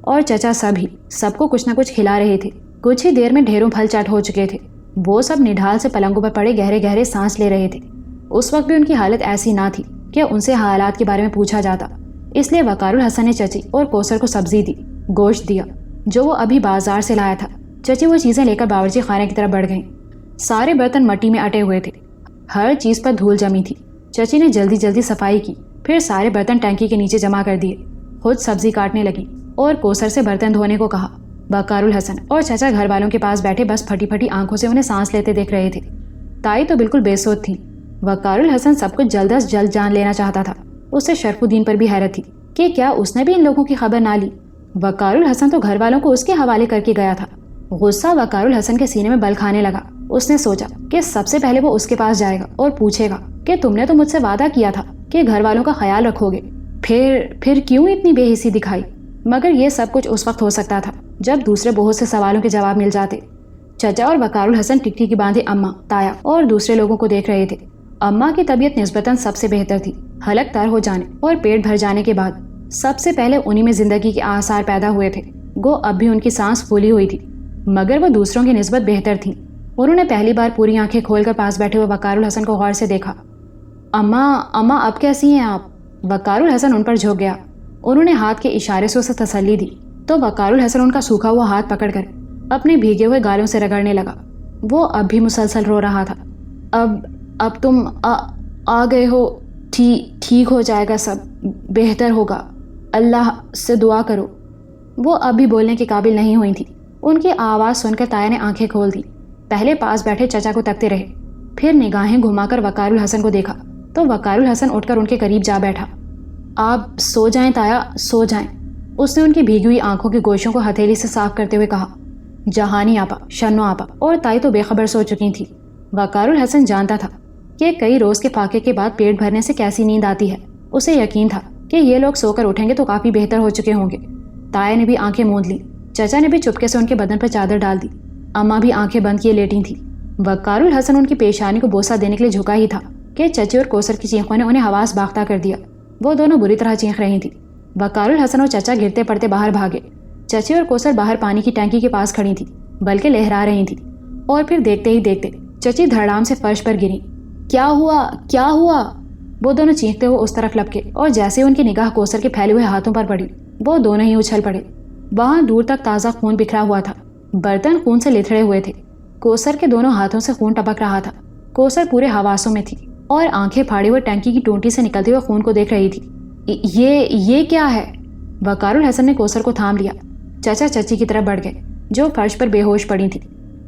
[SPEAKER 1] اور چچا سب کو کچھ نہ کچھ کھلا رہے تھے۔ کچھ ہی دیر میں ڈھیروں پھل چٹ ہو چکے تھے۔ وہ سب نڈھال سے پلنگوں پر پڑے گہرے گہرے سانس لے رہے تھے۔ اس وقت بھی ان کی حالت ایسی نہ تھی کہ ان سے حالات کے بارے میں پوچھا جاتا، اس لیے وقار الحسن نے چچی اور کوثر کو سبزی دی، گوشت دیا جو وہ ابھی بازار سے لایا تھا۔ چچی وہ چیزیں لے کر باورچی خانے کی طرف بڑھ گئیں۔ سارے برتن مٹی میں اٹے ہوئے تھے، ہر چیز پر دھول جمی تھی۔ چچی نے جلدی جلدی صفائی کی، پھر سارے برتن ٹینکی کے نیچے جمع کر دیے، خود سبزی کاٹنے لگی اور کوثر سے برتن دھونے کو کہا۔ وقار الحسن اور چچا گھر والوں کے پاس بیٹھے بس پھٹی پھٹی آنکھوں سے انہیں سانس لیتے دیکھ رہے تھے۔ تائی تو بالکل بے سود تھی۔ وقار الحسن سب کچھ جلد از جلد جان لینا چاہتا تھا۔ اسے شرف الدین پر بھی حیرت تھی کہ کیا اس نے بھی ان لوگوں کی خبر نہ لی۔ وقار الحسن تو گھر والوں کو اس کے حوالے کر کے گیا تھا۔ غصہ وقار الحسن کے سینے میں بل کھانے لگا۔ اس نے سوچا کہ سب سے پہلے وہ اس کے پاس جائے گا اور پوچھے گا کہ تم نے تو مجھ سے وعدہ کیا تھا کہ گھر والوں کا خیال رکھو گے، پھر کیوں اتنی بے حسی دکھائی؟ مگر یہ سب کچھ اس وقت ہو سکتا تھا جب دوسرے بہت سے سوالوں کے جواب مل جاتے۔ چچا اور وقار الحسن ٹکٹی کی باندھے اماں، تایا اور دوسرے لوگوں کو دیکھ رہے تھے۔ اماں کی طبیعت نسبتاً سب سے بہتر تھی۔ حلق تر ہو جانے اور پیٹ بھر جانے کے بعد سب سے پہلے انہی میں زندگی کے آثار پیدا ہوئے تھے۔ گو اب بھی ان کی سانس پھولی ہوئی تھی، مگر وہ دوسروں کی نسبت بہتر تھیں۔ انہوں نے پہلی بار پوری آنکھیں کھول کر پاس بیٹھے ہوئے وقار الحسن کو غور سے دیکھا۔ اماں اب کیسی ہیں آپ؟ وقار الحسن ان پر جھک گیا۔ انہوں نے ہاتھ کے اشارے سے اسے تسلی دی تو وقار الحسن ان کا سوکھا ہوا ہاتھ پکڑ کر اپنے بھیگے ہوئے گالوں سے رگڑنے لگا۔ وہ اب بھی مسلسل رو رہا تھا۔ اب تم آ گئے ہو، ٹھیک ہو جائے گا، سب بہتر ہوگا، اللہ سے دعا کرو۔ وہ اب بھی بولنے کے قابل نہیں ہوئی تھی۔ ان کی آواز سن کر تایا نے آنکھیں کھول دی۔ پہلے پاس بیٹھے چچا کو تکتے رہے، پھر نگاہیں گھما کر وقار الحسن کو دیکھا تو وقار الحسن اٹھ کر ان کے قریب جا بیٹھا۔ آپ سو جائیں تایا، سو جائیں، اس نے ان کی بھیگی ہوئی آنکھوں کے گوشوں کو ہتھیلی سے صاف کرتے ہوئے کہا۔ جہانی آپا، شنو آپا اور تائی تو بے خبر سو چکی تھی۔ وقار الحسن جانتا تھا کہ کئی روز کے فاقے کے بعد پیٹ بھرنے سے کیسی نیند آتی ہے۔ اسے یقین تھا کہ یہ لوگ سو کر اٹھیں گے تو کافی بہتر ہو چکے ہوں گے۔ تایا نے بھی آنکھیں موند لی، چچا نے بھی چپکے سے ان کے بدن پر چادر ڈال دی، اماں بھی آنکھیں بند کیے لیٹی تھیں۔ وقار الحسن ان کی پیشانی کو بوسہ دینے کے لیے جھکا ہی تھا کہ چچی اور کوثر کی چیخوں نے انہیں حواس باختہ کر دیا۔ وہ دونوں بری طرح چیخ رہی تھیں۔ وقار الحسن اور چچا گرتے پڑتے باہر بھاگے۔ چچی اور کوثر باہر پانی کی ٹینکی کے پاس کھڑی تھی، بلکہ لہرا رہی تھی، اور پھر دیکھتے ہی دیکھتے چچی دھڑام سے فرش پر گری۔ کیا ہوا؟ وہ دونوں چیختے ہوئے اس طرف لپکے اور جیسے ان کی نگاہ کوثر کے پھیلے ہوئے ہاتھوں پر پڑی، وہ دونوں ہی اچھل پڑے۔ وہاں دور تک تازہ خون بکھرا ہوا تھا، برتن خون سے لتھڑے ہوئے تھے، کوثر کے دونوں ہاتھوں سے خون ٹپک رہا تھا۔ کوثر پورے حواسوں میں تھی اور آنکھیں پھاڑے ہوئے ٹینکی کی ٹونٹی سے نکلتے ہوئے خون کو دیکھ رہی تھی۔ یہ کیا ہے؟ وقار الحسن نے کوثر کو تھام لیا۔ چچا چچی کی طرف بڑھ گئے جو فرش پر بے ہوش پڑی تھی۔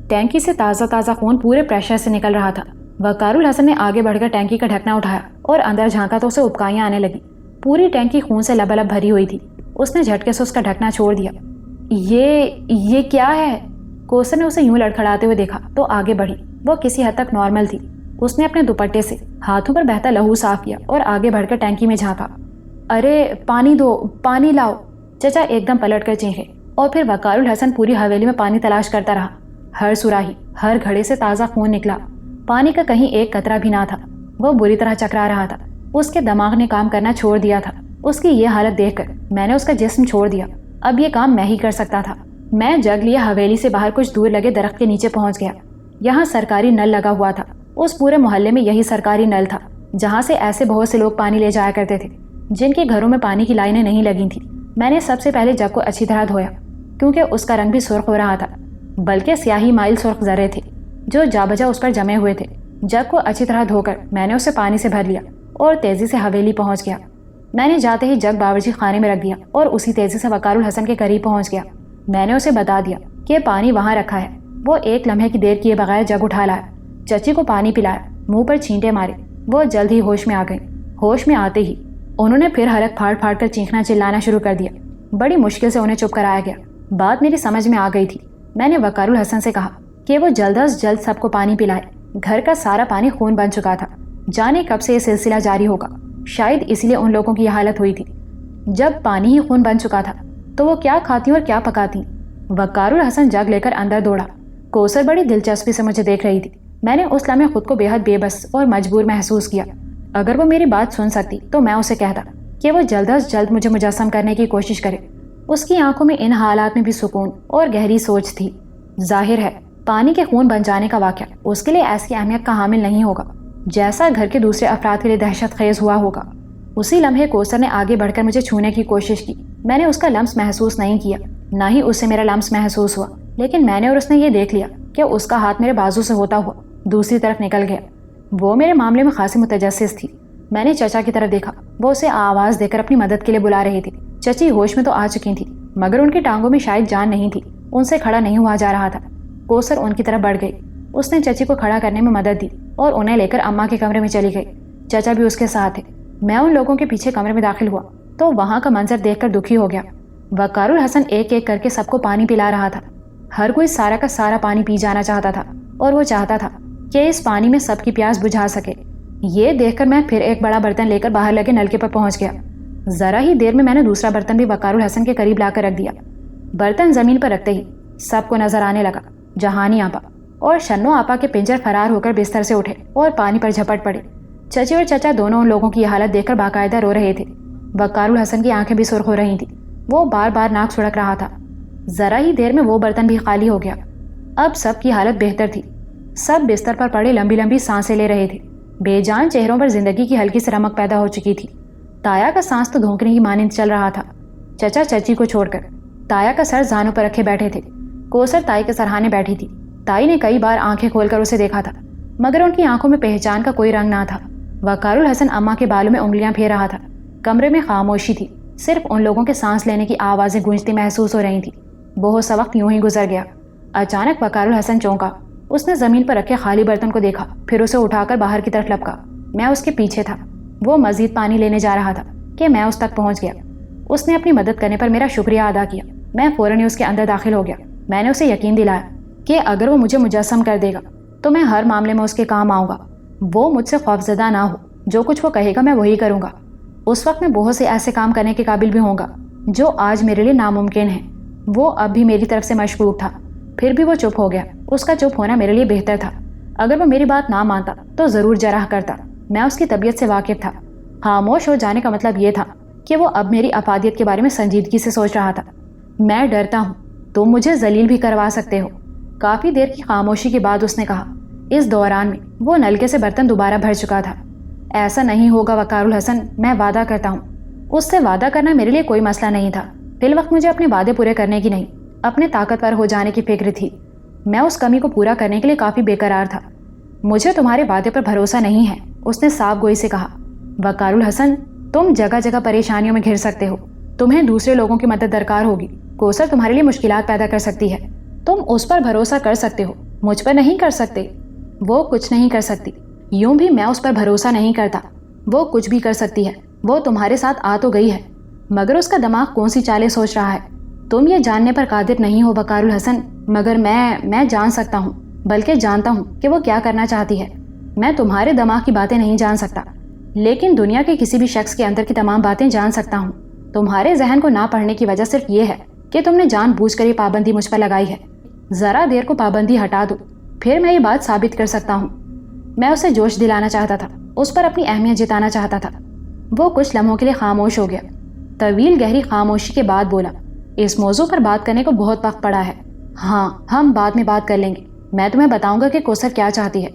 [SPEAKER 1] ٹینکی سے تازہ خون پورے پریشر سے نکل رہا تھا۔ وقار الحسن نے آگے بڑھ کر ٹینکی کا ڈھکنا اٹھایا اور اندر جھانکا تو اسے ابکائیاں آنے لگی۔ پوری ٹینکی خون سے لبالب بھری ہوئی تھی۔ اس نے جھٹکے سے اس کا ڈھکنا چھوڑ دیا۔ یہ کیا ہے؟ کوثر نے اسے یوں لڑکھڑاتے ہوئے دیکھا تو آگے بڑھی۔ وہ کسی حد تک نارمل تھی۔ اس نے اپنے دوپٹے سے ہاتھوں پر بہتا لہو صاف کیا اور آگے بڑھ کر ٹینکی میں جھانکا۔ ارے پانی دو، پانی لاؤ، چچا ایک دم پلٹ کر چیخے، اور پھر وقار الحسن پوری حویلی میں پانی تلاش کرتا رہا۔ ہر سراہی، ہر گھڑے سے تازہ خون نکلا، پانی کا کہیں ایک قطرہ بھی نہ تھا۔ وہ بری طرح چکرا رہا تھا۔ اس کے دماغ نے کام کرنا چھوڑ دیا تھا۔ اس کی یہ حالت دیکھ کر میں نے اس کا جسم چھوڑ دیا۔ اب یہ کام میں ہی کر سکتا تھا۔ میں جگ لیے حویلی سے باہر کچھ دور لگے درخت کے نیچے پہنچ گیا۔ یہاں سرکاری نل لگا ہوا تھا۔ اس پورے محلے میں یہی سرکاری نل تھا جہاں سے ایسے بہت سے لوگ پانی لے جایا کرتے تھے جن کے گھروں میں پانی کی لائنیں نہیں لگی تھیں۔ میں نے سب سے پہلے جگ کو اچھی طرح دھویا کیونکہ اس کا رنگ بھی سرخ ہو رہا تھا، بلکہ سیاہی مائل سرخ ذرے تھے جو جا بجا اس پر جمے ہوئے تھے۔ جگ کو اچھی طرح دھو کر میں نے اسے پانی سے بھر لیا اور تیزی سے حویلی پہنچ گیا۔ میں نے جاتے ہی جگ باورچی خانے میں رکھ دیا اور اسی تیزی سے وقار الحسن کے قریب پہنچ گیا۔ میں نے اسے بتا دیا کہ پانی وہاں رکھا ہے۔ وہ ایک لمحے کی دیر کیے بغیر جگ اٹھا لایا، چچی کو پانی پلایا، منہ پر چھینٹے مارے۔ وہ جلد ہی ہوش میں آ گئی۔ ہوش میں آتے ہی انہوں نے پھر حلق پھاڑ پھاڑ کر چیخنا چلانا شروع کر دیا۔ بڑی مشکل سے انہیں چپ کرایا گیا۔ بات میری سمجھ میں آ گئی تھی۔ میں نے وقار الحسن سے کہا کہ وہ جلد از جلد سب کو پانی پلائے۔ گھر کا سارا پانی خون بن چکا تھا۔ جانے کب سے یہ سلسلہ جاری ہوگا، شاید اس لیے ان لوگوں کی یہ حالت ہوئی تھی۔ جب پانی ہی خون بن چکا تھا تو وہ کیا کھاتی اور کیا پکاتی؟ وقار الحسن جگ لے کر اندر دوڑا۔ کوثر بڑی دلچسپی سے مجھے دیکھ رہی تھی۔ میں نے اس لمحے خود کو بے حد بے بس اور مجبور محسوس کیا۔ اگر وہ میری بات سن سکتی تو میں اسے کہتا کہ وہ جلد از جلد مجھے مجسم کرنے کی کوشش کرے۔ اس کی آنکھوں میں ان حالات میں بھی سکون اور گہری سوچ تھی۔ ظاہر ہے پانی کے خون بن جانے کا واقعہ اس کے لیے ایسی اہمیت کا حامل نہیں ہوگا جیسا گھر کے دوسرے افراد کے لیے دہشت خیز ہوا ہوگا۔ اسی لمحے کوثر نے آگے بڑھ کر مجھے چھونے کی کوشش کی۔ میں نے اس کا لمس محسوس نہیں کیا، نہ ہی اس سے میرا لمس محسوس ہوا، لیکن میں نے اور اس نے یہ دیکھ لیا کہ اس کا ہاتھ میرے بازو سے ہوتا ہوا دوسری طرف نکل گیا۔ وہ میرے معاملے میں خاصی متجسس تھی۔ میں نے چچا کی طرف دیکھا، وہ اسے آواز دے کر اپنی مدد کے لیے بلا رہی تھی۔ چچی ہوش میں تو آ چکی تھی، مگر ان کی ٹانگوں میں شاید جان نہیں تھی، ان سے کھڑا نہیں ہوا جا رہا تھا۔ کوثر ان کی طرف بڑھ گئی، اس نے چچی کو کھڑا کرنے میں مدد دی اور انہیں لے کر اماں کے کمرے میں چلی گئی۔ چچا بھی اس کے ساتھ تھے۔ میں ان لوگوں کے پیچھے کمرے میں داخل ہوا تو وہاں کا منظر دیکھ کر دکھی ہو گیا۔ وقار الحسن ایک ایک کر کے سب کو پانی پلا رہا تھا۔ ہر کوئی سارا کا سارا پانی پی جانا چاہتا تھا اور وہ چاہتا تھا کہ اس پانی میں سب کی پیاس بجھا سکے۔ یہ دیکھ کر میں پھر ایک بڑا برتن لے کر باہر لگے نلکے پر پہنچ گیا۔ ذرا ہی دیر میں نے دوسرا برتن بھی وقار الحسن کے قریب لا کر رکھ دیا۔ برتن زمین پر رکھتے ہی سب کو نظر آنے لگا جہانی آپا اور شنو آپا کے پنجر فرار ہو کر بستر سے اٹھے اور پانی پر جھپٹ پڑے۔ چچی اور چچا دونوں ان لوگوں کی یہ حالت دیکھ کر باقاعدہ رو رہے تھے۔ وقار الحسن کی آنکھیں بھی سرخ ہو رہی تھیں، وہ بار بار ناک سڑک رہا تھا۔ ذرا ہی دیر میں وہ برتن بھی خالی ہو گیا۔ اب سب کی حالت بہتر تھی، سب بستر پر پڑے لمبی لمبی سانسیں لے رہے تھے۔ بے جان چہروں پر زندگی کی ہلکی سی رمق پیدا ہو چکی تھی۔ تایا کا سانس تو دھونکنے کی مانند چل رہا تھا۔ چچا چچی کو چھوڑ کر تایا کا سر زانوں پر رکھے بیٹھے تھے۔ کوثر تائی کے سرہانے بیٹھی تھی۔ تائی نے کئی بار آنکھیں کھول کر اسے دیکھا تھا، مگر ان کی آنکھوں میں پہچان کا کوئی رنگ نہ تھا۔ وقار الحسن اماں کے بالوں میں انگلیاں پھیر رہا تھا۔ کمرے میں خاموشی تھی، صرف ان لوگوں کے سانس لینے کی آوازیں گونجتی محسوس ہو رہی تھیں۔ بہت سا وقت یوں ہی گزر گیا۔ اچانک وقار الحسن چونکا۔ اس نے زمین پر رکھے خالی برتن کو دیکھا، پھر اسے اٹھا کر باہر کی طرف لپکا۔ میں اس کے پیچھے تھا۔ وہ مزید پانی لینے جا رہا تھا کہ میں اس تک پہنچ گیا۔ اس نے اپنی مدد کرنے پر میرا شکریہ ادا کیا۔ میں فوراً ہی اس کے اندر داخل ہو گیا۔ میں نے اسے یقین دلایا کہ اگر وہ مجھے مجسم کر دے گا تو میں ہر معاملے میں اس کے کام آؤں گا۔ وہ مجھ سے خوفزدہ نہ ہو، جو کچھ وہ کہے گا میں وہی کروں گا۔ اس وقت میں بہت سے ایسے کام کرنے کے قابل بھی ہوں گا جو آج میرے لیے ناممکن ہیں۔ وہ اب بھی میری طرف سے مشکوک تھا، پھر بھی وہ چپ ہو گیا۔ اس کا چپ ہونا میرے لیے بہتر تھا۔ اگر وہ میری بات نہ مانتا تو ضرور جرح کرتا۔ میں اس کی طبیعت سے واقف تھا۔ خاموش ہو جانے کا مطلب یہ تھا کہ وہ اب میری افادیت کے بارے میں سنجیدگی سے سوچ رہا تھا۔ میں ڈرتا ہوں، تم مجھے ذلیل بھی کروا سکتے ہو۔ کافی دیر کی خاموشی کے بعد اس نے کہا۔ اس دوران میں وہ نلکے سے برتن دوبارہ بھر چکا تھا۔ ایسا نہیں ہوگا وقار الحسن، میں وعدہ کرتا ہوں۔ اس سے وعدہ کرنا میرے لیے کوئی مسئلہ نہیں تھا۔ فی الوقت مجھے اپنے وعدے پورے کرنے کی نہیں، اپنے طاقتور ہو جانے کی فکر تھی۔ میں اس کمی کو پورا کرنے کے لیے کافی بے قرار تھا۔ مجھے تمہارے وعدے پر بھروسہ نہیں ہے، اس نے صاف گوئی سے کہا۔ وقار الحسن، تم جگہ جگہ پریشانیوں میں گھر سکتے ہو، تمہیں دوسرے لوگوں کی مدد درکار ہوگی۔ کوثر تمہارے لیے مشکلات پیدا کر سکتی ہے، تم اس پر بھروسہ کر سکتے ہو، مجھ پر نہیں کر سکتے۔ وہ کچھ نہیں کر سکتی، یوں بھی میں اس پر بھروسہ نہیں کرتا۔ وہ کچھ بھی کر سکتی ہے، وہ تمہارے ساتھ آ تو گئی ہے، مگر اس کا دماغ کون سی چالیں سوچ رہا ہے تم یہ جاننے پر قادر نہیں ہو وقار الحسن۔ مگر میں جان سکتا ہوں، بلکہ جانتا ہوں کہ وہ کیا کرنا چاہتی ہے۔ میں تمہارے دماغ کی باتیں نہیں جان سکتا، لیکن دنیا کے کسی بھی شخص کے اندر کی تمام باتیں جان سکتا ہوں۔ تمہارے ذہن کو نہ پڑھنے کی وجہ صرف یہ ہے کہ تم نے جان بوجھ کر یہ پابندی مجھ پر لگائی ہے۔ ذرا دیر کو پابندی ہٹا دو، پھر میں یہ بات ثابت کر سکتا ہوں۔ میں اسے جوش دلانا چاہتا تھا، اس پر اپنی اہمیت جتانا چاہتا تھا۔ وہ کچھ لمحوں کے لیے خاموش ہو گیا، طویل گہری خاموشی کے بعد بولا، اس موضوع پر بات کرنے کو بہت وقت پڑا ہے۔ ہاں، ہم بعد میں بات کر لیں گے۔ میں تمہیں بتاؤں گا کہ کوثر کیا چاہتی ہے۔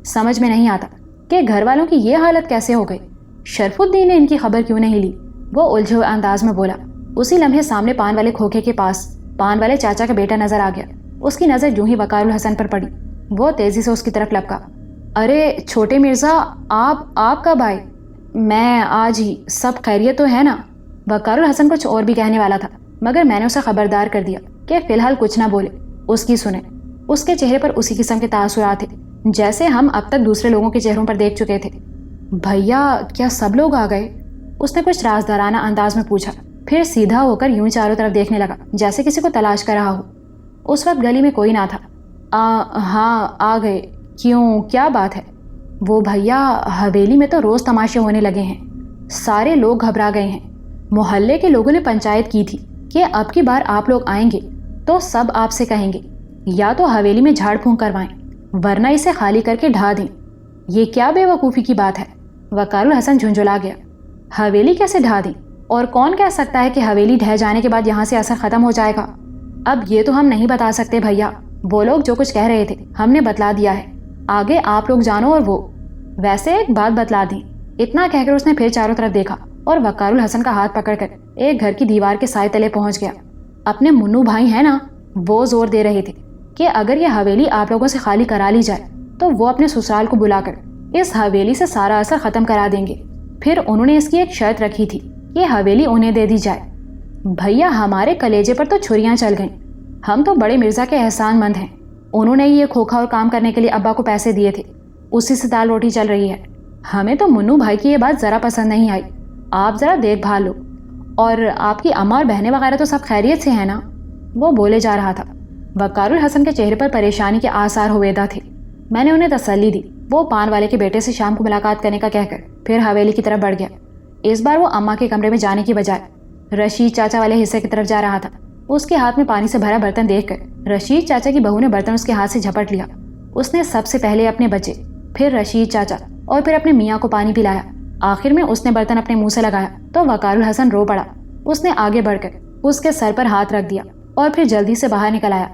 [SPEAKER 1] سمجھ میں نہیں آتا کہ گھر والوں کی یہ حالت کیسے ہو گئی۔ شرف الدین نے ان کی خبر کیوں نہیں لی؟ وہ الجھے ہوئے انداز میں بولا۔ اسی لمحے سامنے پان والے کھوکھے کے پاس پان والے چاچا کا بیٹا نظر آ گیا۔ اس کی نظر جو ہی وقار الحسن پر پڑی، وہ تیزی سے اس کی طرف لپکا۔ ارے چھوٹے مرزا، آپ کب آئے؟ میں آج ہی۔ سب خیریت تو ہے نا؟ وقار الحسن کچھ اور بھی کہنے والا تھا، مگر میں نے اسے خبردار کر دیا کہ فی الحال کچھ نہ بولے، اس کی سنیں۔ اس کے چہرے پر اسی قسم کے تاثرات تھے جیسے ہم اب تک دوسرے لوگوں کے چہروں پر دیکھ چکے تھے۔ بھیا، کیا سب لوگ آ گئے؟ اس نے کچھ رازدارانہ انداز میں پوچھا، پھر سیدھا ہو کر یوں چاروں طرف دیکھنے لگا جیسے کسی کو تلاش کر رہا ہو۔ اس وقت گلی میں کوئی نہ تھا۔ ہاں آ گئے۔ کیوں، کیا بات ہے؟ وہ بھیا، حویلی میں تو روز تماشے ہونے لگے ہیں، سارے لوگ گھبرا گئے ہیں۔ محلے کے لوگوں نے پنچایت کی تھی کہ اب کی بار آپ لوگ آئیں گے تو سب آپ سے کہیں گے یا تو حویلی میں جھاڑ پھونک کروائیں، ورنہ اسے خالی کر کے ڈھا دیں۔ یہ کیا بے وقوفی کی بات ہے؟ وقار الحسن جھنجھلا گیا۔ حویلی کیسے ڈھا دیں؟ اور کون کہہ سکتا ہے کہ حویلی ڈھہ جانے کے بعد یہاں سے اثر ختم ہو جائے گا؟ اب یہ تو ہم نہیں بتا سکتے بھیا، وہ لوگ جو کچھ کہہ رہے تھے ہم نے بتلا دیا ہے، آگے آپ لوگ جانو۔ اور وہ ویسے ایک بات بتلا دیں، اتنا کہہ کر اس نے پھر چاروں طرف دیکھا اور وقار الحسن کا ہاتھ پکڑ کر ایک گھر کی دیوار کے سائے تلے پہنچ گیا۔ اپنے منو بھائی ہیں نا، وہ زور دے رہے تھے کہ اگر یہ حویلی آپ لوگوں سے خالی کرا لی جائے تو وہ اپنے سسرال کو بلا کر اس حویلی سے سارا اثر ختم کرا دیں گے۔ پھر انہوں نے اس کی ایک شرط رکھی تھی کہ حویلی انہیں دے دی جائے۔ بھیا ہمارے کلیجے پر تو چھریاں چل گئیں، ہم تو بڑے مرزا کے احسان مند ہیں، انہوں نے یہ کھوکھا اور کام کرنے کے لیے ابا کو پیسے دیے تھے، اسی سے دال روٹی چل رہی ہے۔ ہمیں تو منو بھائی کی یہ بات ذرا پسند نہیں آئی، آپ ذرا دیکھ بھال لو۔ اور آپ کی اماں اور بہنیں وغیرہ تو سب خیریت سے ہیں نا؟ وہ بولے جا رہا تھا۔ وقار الحسن کے چہرے پر پریشانی کے آثار ہویدا تھے۔ میں نے انہیں تسلی دی۔ وہ پان والے کے بیٹے سے شام کو ملاقات کرنے کا کہہ کر پھر حویلی کی طرف بڑھ گیا۔ اس بار وہ اماں کے کمرے میں جانے کی بجائے رشید چاچا والے حصے کی طرف جا رہا تھا۔ اس کے ہاتھ میں پانی سے بھرا برتن دیکھ کر رشید چاچا کی بہو نے برتن اس کے ہاتھ سے جھپٹ لیا۔ اس نے سب سے پہلے اپنے بچے، پھر رشید چاچا اور پھر اپنے میاں کو پانی پلایا۔ آخر میں اس نے برتن اپنے منہ سے لگایا تو وقار الحسن رو پڑا۔ اس نے آگے بڑھ کر اس کے سر پر ہاتھ رکھ دیا اور پھر جلدی سے باہر نکل آیا۔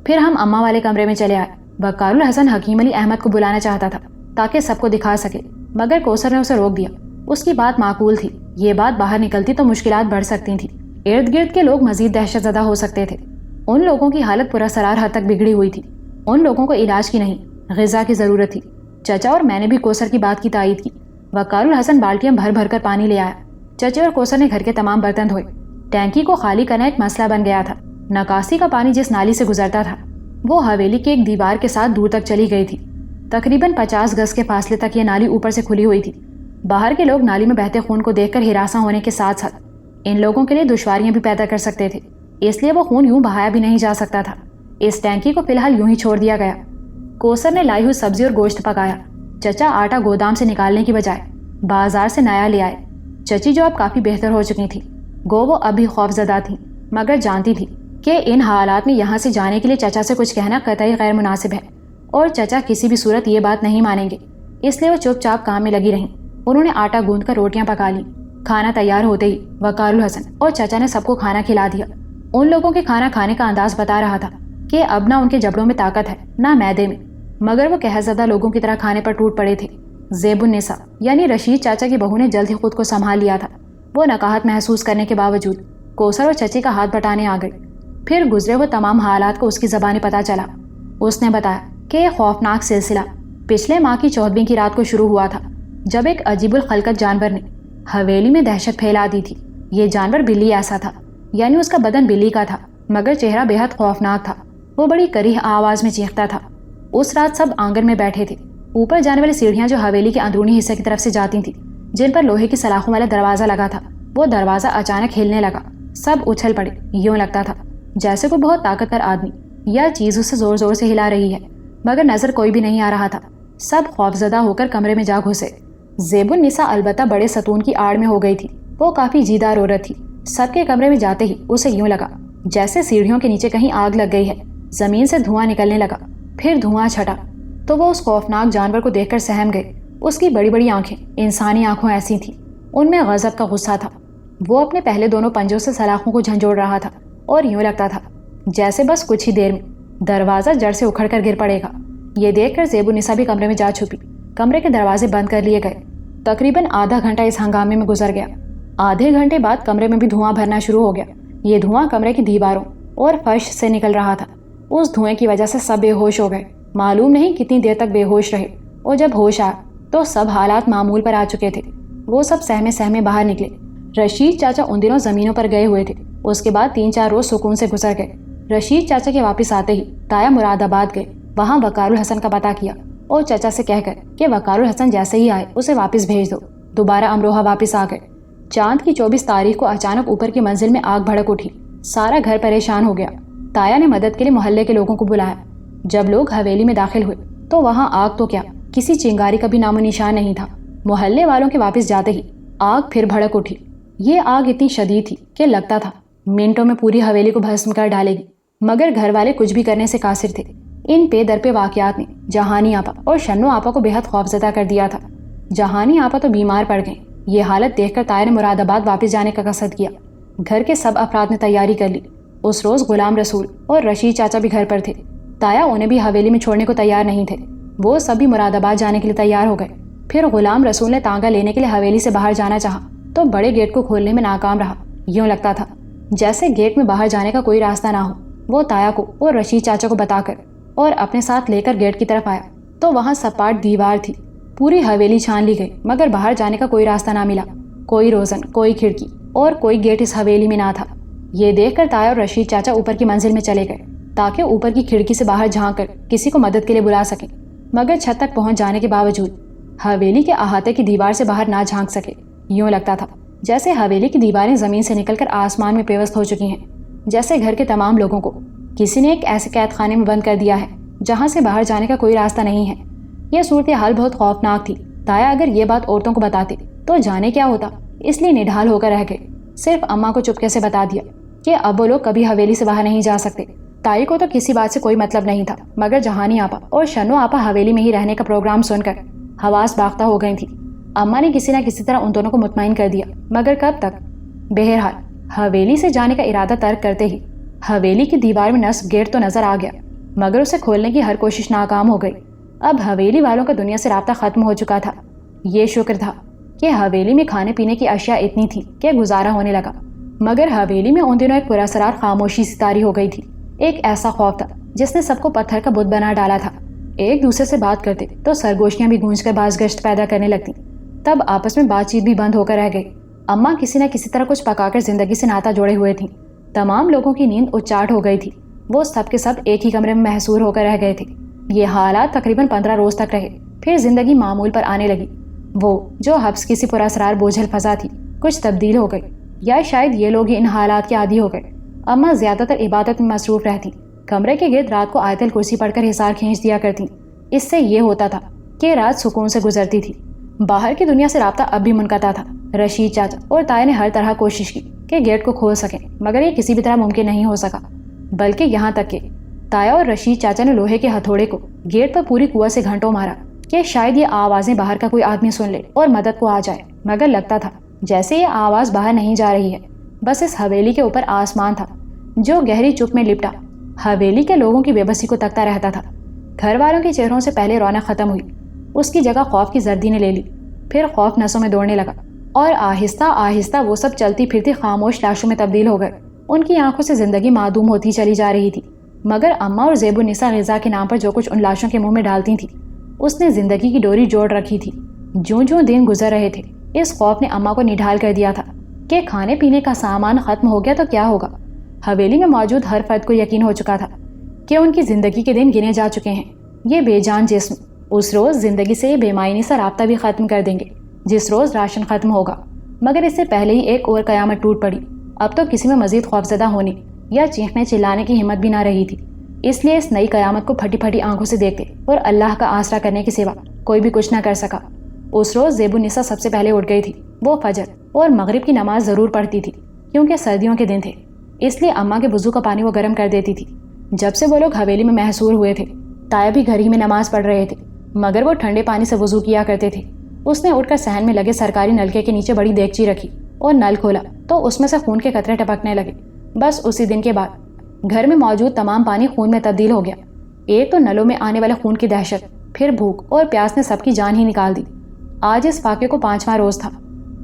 [SPEAKER 1] پھر ہم اماں والے کمرے میں چلے آئے۔ وقار الحسن حکیم علی احمد کو بلانا چاہتا تھا تاکہ سب کو دکھا سکے، مگر کوثر نے اسے روک دیا۔ اس کی بات معقول تھی، یہ بات باہر نکلتی تو مشکلات بڑھ سکتی تھیں، ارد گرد کے لوگ مزید دہشت زدہ ہو سکتے تھے۔ ان لوگوں کی حالت پراسرار حد تک بگڑی ہوئی تھی، ان لوگوں کو علاج کی نہیں غذا کی ضرورت تھی۔ چچا اور میں نے بھی کوثر کی بات کی تائید کی۔ وقار الحسن بالٹیاں بھر بھر کر پانی لے آیا۔ چچے اور کوثر نے گھر کے تمام برتن دھوئے۔ ٹینکی کو خالی کرنا ایک مسئلہ بن گیا تھا۔ نکاسی کا پانی جس نالی سے گزرتا تھا وہ حویلی کے ایک دیوار کے ساتھ دور تک چلی گئی تھی۔ تقریباً 50 گز کے فاصلے تک یہ نالی اوپر سے کھلی ہوئی تھی۔ باہر کے لوگ نالی میں بہتے خون کو دیکھ کر ہراساں ہونے کے ساتھ ساتھ ان لوگوں کے لیے دشواریاں بھی پیدا کر سکتے تھے، اس لیے وہ خون یوں بہایا بھی نہیں جا سکتا تھا۔ اس ٹینکی کو فی الحال یوں ہی چھوڑ دیا گیا۔ کوثر نے لائی ہوئی سبزی اور گوشت پکایا۔ چچا آٹا گودام سے نکالنے کی بجائے بازار سے نیا لے آئے۔ چچی جو اب کافی بہتر ہو چکی تھی، گو وہ ابھی خوف زدہ تھی، مگر جانتی تھی کہ ان حالات میں یہاں سے جانے کے لیے چچا سے کچھ کہنا قطعی غیر مناسب ہے، اور چچا کسی بھی صورت یہ بات نہیں مانیں گے، اس لیے وہ چپ چاپ کام میں لگی رہیں۔ انہوں نے آٹا گوندھ کر روٹیاں پکا لی۔ کھانا تیار ہوتے ہی وقار الحسن اور چچا نے سب کو کھانا کھلا دیا۔ ان لوگوں کے کھانا کھانے کا انداز بتا رہا تھا کہ اب نہ ان کے جبڑوں میں طاقت ہے نہ معدے میں، مگر وہ قحط زدہ لوگوں کی طرح کھانے پر ٹوٹ پڑے تھے۔ زیب النساء یعنی رشید چاچا کی بہو نے جلد ہی خود کو سنبھال لیا تھا۔ وہ نقاہت محسوس کرنے کے باوجود کوثر اور چچی کا ہاتھ بٹانے آ گئی۔ پھر گزرے وہ تمام حالات کو اس کی زبانی پتہ چلا۔ اس نے بتایا کہ یہ خوفناک سلسلہ پچھلے ماہ کی 14ویں کی رات کو شروع ہوا تھا، جب ایک عجیب الخلقت جانور نے حویلی میں دہشت پھیلا دی تھی۔ یہ جانور بلی ایسا تھا، یعنی اس کا بدن بلی کا تھا، مگر چہرہ بے حد خوفناک تھا۔ وہ بڑی کریح آواز میں چیختا تھا۔ اس رات سب آنگن میں بیٹھے تھے۔ اوپر جانے والی سیڑھیاں جو حویلی کے اندرونی حصے کی طرف سے جاتی تھیں، جن پر لوہے کی سلاخوں والا دروازہ لگا تھا، وہ دروازہ اچانک ہلنے لگا۔ سب اچھل پڑے۔ یوں لگتا تھا جیسے کوئی بہت طاقتور آدمی یا چیز اسے زور زور سے ہلا رہی ہے، مگر نظر کوئی بھی نہیں آ رہا تھا۔ سب خوفزدہ ہو کر کمرے میں جا گھسے۔ زیب النساء البتہ بڑے ستون کی آڑ میں ہو گئی تھی۔ وہ کافی جیدار عورت تھی۔ سب کے کمرے میں جاتے ہی اسے یوں لگا جیسے سیڑھیوں کے نیچے کہیں آگ لگ گئی ہے۔ زمین سے دھواں نکلنے لگا، پھر دھواں چھٹا تو وہ اس خوفناک جانور کو دیکھ کر سہم گئے۔ اس کی بڑی بڑی آنکھیں انسانی آنکھوں ایسی تھیں، ان میں غضب کا غصہ تھا۔ وہ اپنے پہلے دونوں پنجوں سے سلاخوں کو جھنجھوڑ رہا تھا اور یوں لگتا تھا جیسے بس کچھ ہی دیر میں دروازہ جڑ سے اکھڑ کر گر پڑے گا۔ یہ دیکھ کر زیب النساء بھی کمرے میں جا چھپی۔ کمرے کے دروازے بند کر لیے گئے۔ تقریباً آدھا گھنٹہ اس ہنگامے میں گزر گیا۔ آدھے گھنٹے بعد کمرے میں بھی دھواں بھرنا شروع ہو گیا۔ یہ دھواں کمرے کی دیواروں اور فرش سے نکل رہا تھا۔ اس دھوئیں کی وجہ سے سب بے ہوش ہو گئے۔ معلوم نہیں کتنی دیر تک بے ہوش رہے، اور جب ہوش آیا تو سب حالات معمول پر آ چکے تھے۔ وہ سب سہمے سہمے باہر نکلے۔ رشید چاچا ان دنوں زمینوں پر گئے ہوئے تھے۔ اس کے بعد 3-4 روز سکون سے گزر گئے۔ رشید چاچا کے واپس آتے ہی تایا مراد آباد گئے، وہاں وقار الحسن کا پتہ کیا اور چچا سے کہہ کر کہ وقار الحسن جیسے ہی آئے اسے واپس بھیج دو۔ دوبارہ امروہہ واپس آ گئے۔ چاند کی 24 تاریخ کو اچانک اوپر کی منزل میں آگ بھڑک اٹھی۔ سارا گھر پریشان ہو گیا۔ تایا نے مدد کے لیے محلے کے لوگوں کو بلایا۔ جب لوگ حویلی میں داخل ہوئے تو وہاں آگ تو کیا، کسی چنگاری کا بھی نام و نشان نہیں تھا۔ محلے والوں کے واپس جاتے ہی آگ پھر بھڑک اٹھی۔ یہ آگ اتنی شدید تھی کہ لگتا تھا منٹوں میں پوری حویلی کو بھسم کر ڈالے گی، مگر گھر والے کچھ بھی کرنے سے قاصر تھے۔ ان پے در پہ واقعات نے جہانی آپا اور شنو آپا کو بے حد خوفزدہ کر دیا تھا۔ جہانی آپا تو بیمار پڑ گئیں، یہ حالت دیکھ کر طاہر نے مراد آباد واپس جانے کا قصد کیا۔ گھر کے سب افراد نے تیاری کر لی۔ اس روز غلام رسول اور رشید چاچا بھی گھر پر تھے۔ تایا انہیں بھی حویلی میں چھوڑنے کو تیار نہیں تھے۔ وہ سبھی مراد آباد جانے کے لیے تیار ہو گئے۔ پھر غلام رسول نے تانگا لینے کے لیے حویلی سے باہر جانا چاہا تو بڑے گیٹ کو کھولنے میں ناکام رہا۔ یوں لگتا تھا جیسے گیٹ میں باہر جانے کا کوئی راستہ نہ ہو۔ وہ تایا کو اور رشید چاچا کو بتا کر اور اپنے ساتھ لے کر گیٹ کی طرف آیا تو وہاں سپاٹ دیوار تھی۔ پوری حویلی چھان لی گئی مگر باہر جانے کا کوئی راستہ نہ ملا۔ کوئی روزن، کوئی کھڑکی اور کوئی گیٹ اس حویلی میں نہ تھا۔ یہ دیکھ کر تایا اور رشید چاچا اوپر کی منزل میں چلے گئے تاکہ اوپر کی کھڑکی سے باہر جھانک کر کسی کو مدد کے لیے بلا سکیں، مگر چھت تک پہنچ جانے کے باوجود حویلی کے احاطے کی دیوار سے باہر نہ جھانک سکے۔ یوں لگتا تھا جیسے حویلی کی دیواریں زمین سے نکل کر آسمان میں پیوست ہو چکی ہیں، جیسے گھر کے تمام لوگوں کو کسی نے ایک ایسے قید خانے میں بند کر دیا ہے جہاں سے باہر جانے کا کوئی راستہ نہیں ہے۔ یہ صورتحال بہت خوفناک تھی۔ تایا اگر یہ بات عورتوں کو بتاتے تو جانے کیا ہوتا، اس لیے نڈھال ہو کر رہ گئے۔ صرف اماں کو چپکے سے بتا دیا کہ اب وہ لوگ کبھی حویلی سے باہر نہیں جا سکتے۔ تائی کو تو کسی بات سے کوئی مطلب نہیں تھا، مگر جہانی آپا اور شنو آپا حویلی میں ہی رہنے کا پروگرام سن کر حواس باختہ ہو گئی تھی۔ اماں نے کسی نہ کسی طرح ان دونوں کو مطمئن کر دیا، مگر کب تک؟ بہرحال حویلی سے جانے کا ارادہ ترک کرتے ہی حویلی کی دیوار میں نصب گیٹ تو نظر آ گیا، مگر اسے کھولنے کی ہر کوشش ناکام ہو گئی۔ اب حویلی والوں کا دنیا سے رابطہ ختم ہو چکا تھا۔ یہ شکر تھا کہ حویلی میں کھانے پینے کی اشیاء اتنی تھی کہ گزارا ہونے لگا، مگر حویلی میں ان دنوں ایک پراسرار خاموشی سی طاری ہو گئی تھی۔ ایک ایسا خوف تھا جس نے سب کو پتھر کا بت بنا ڈالا تھا۔ ایک دوسرے سے بات کرتے تو سرگوشیاں بھی گونج کر باز گشت پیدا کرنے لگتی، تب آپس میں بات چیت بھی بند ہو کر رہ گئی۔ اماں کسی نہ کسی طرح کچھ پکا کر زندگی سے ناتا جوڑے ہوئے تھیں۔ تمام لوگوں کی نیند اچاٹ ہو گئی تھی۔ وہ سب کے سب ایک ہی کمرے میں محصور ہو کر رہ گئے تھے۔ یہ حالات تقریباً 15 روز تک رہے، پھر زندگی معمول پر آنے لگی۔ وہ جو حبس کسی پراسرار بوجھل فضا تھی کچھ تبدیل ہو گئی، یا شاید یہ لوگ ہی ان حالات کے عادی ہو گئے۔ اماں زیادہ تر عبادت میں مصروف رہتی، کمرے کے گرد رات کو آیت الکرسی پڑھ کر حصار کھینچ دیا کرتی۔ اس سے یہ ہوتا تھا کہ رات سکون سے گزرتی تھی۔ باہر کی دنیا سے رابطہ اب بھی منقطع تھا۔ رشید چاچا اور تایا نے ہر طرح کوشش کی کہ گیٹ کو کھول سکیں، مگر یہ کسی بھی طرح ممکن نہیں ہو سکا، بلکہ یہاں تک کہ تایا اور رشید چاچا نے لوہے کے ہتھوڑے کو گیٹ پر پوری قوت سے گھنٹوں مارا کہ شاید یہ آوازیں باہر کا کوئی آدمی سن لے اور مدد کو آ جائے، مگر لگتا تھا جیسے یہ آواز باہر نہیں جا رہی ہے، بس اس حویلی کے اوپر آسمان تھا جو گہری چپ میں لپٹا حویلی کے لوگوں کی بے بسی کو تکتا رہتا تھا۔ گھر والوں کے چہروں سے پہلے رونق ختم ہوئی، اس کی جگہ خوف کی زردی نے لے لی۔ پھر خوف نسوں میں دوڑنے لگا اور آہستہ آہستہ وہ سب چلتی پھرتی خاموش لاشوں میں تبدیل ہو گئے۔ ان کی آنکھوں سے زندگی معدوم ہوتی چلی جا رہی تھی، مگر اماں اور زیب النساء غذا کے نام پر جو کچھ ان لاشوں کے منہ میں ڈالتی تھی اس نے زندگی کی ڈوری جوڑ رکھی تھی۔ جوں جوں دن گزر رہے تھے اس خوف نے اماں کو نڈھال کر دیا تھا کہ کھانے پینے کا سامان ختم ہو گیا تو کیا ہوگا۔ حویلی میں موجود ہر فرد کو یقین ہو چکا تھا کہ ان کی زندگی کے دن گنے جا چکے ہیں۔ یہ بے جان جسم اس روز زندگی سے بے معنی سا رابطہ بھی ختم کر دیں گے جس روز راشن ختم ہوگا، مگر اس سے پہلے ہی ایک اور قیامت ٹوٹ پڑی۔ اب تو کسی میں مزید خوفزدہ ہونے یا چیخنے چلانے کی ہمت بھی نہ رہی تھی، اس لیے اس نئی قیامت کو پھٹی پھٹی آنکھوں سے دیکھتے اور اللہ کا آسرا کرنے کے سوا کوئی بھی کچھ نہ کر سکا۔ اس روز زیب النساء سب سے پہلے اٹھ گئی تھی۔ وہ فجر اور مغرب کی نماز ضرور پڑھتی تھی کیونکہ سردیوں کے دن تھے، اس لیے اماں کے وضو کا پانی وہ گرم کر دیتی تھی۔ جب سے وہ لوگ حویلی میں محصور ہوئے تھے تایا بھی گھر ہی میں نماز پڑھ رہے تھے، مگر وہ ٹھنڈے پانی سے وضو کیا کرتے تھے۔ اس نے اٹھ کر صحن میں لگے سرکاری نلکے کے نیچے بڑی دیگچی رکھی اور نل کھولا تو اس میں سے خون کے قطرے ٹپکنے لگے۔ بس اسی دن کے بعد گھر میں موجود تمام پانی خون میں تبدیل ہو گیا۔ ایک تو نلوں میں آنے والے خون کی دہشت، پھر بھوک اور پیاس نے سب کی جان ہی نکال دی۔ آج اس فاقے کو 5واں روز تھا۔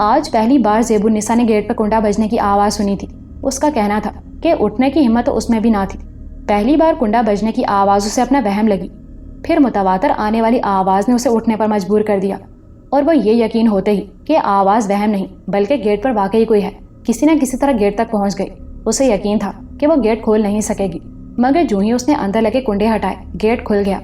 [SPEAKER 1] آج پہلی بار زیب النساء نے گیٹ پر کنڈا بجنے کی آواز سنی تھی۔ اس کا کہنا تھا کہ اٹھنے کی ہمت تو اس میں بھی نہ تھی۔ پہلی بار کنڈا بجنے کی آواز اسے اپنا وہم لگی، پھر متواتر آنے والی آواز نے اسے اٹھنے پر مجبور کر دیا، اور وہ یہ یقین ہوتے ہی کہ آواز وہم نہیں بلکہ گیٹ پر واقعی کوئی ہے، کسی نہ کسی طرح گیٹ تک پہنچ گئی۔ اسے یقین تھا کہ وہ گیٹ کھول نہیں سکے گی، مگر جو ہی اس نے اندر لگے کنڈے ہٹائے گیٹ کھل گیا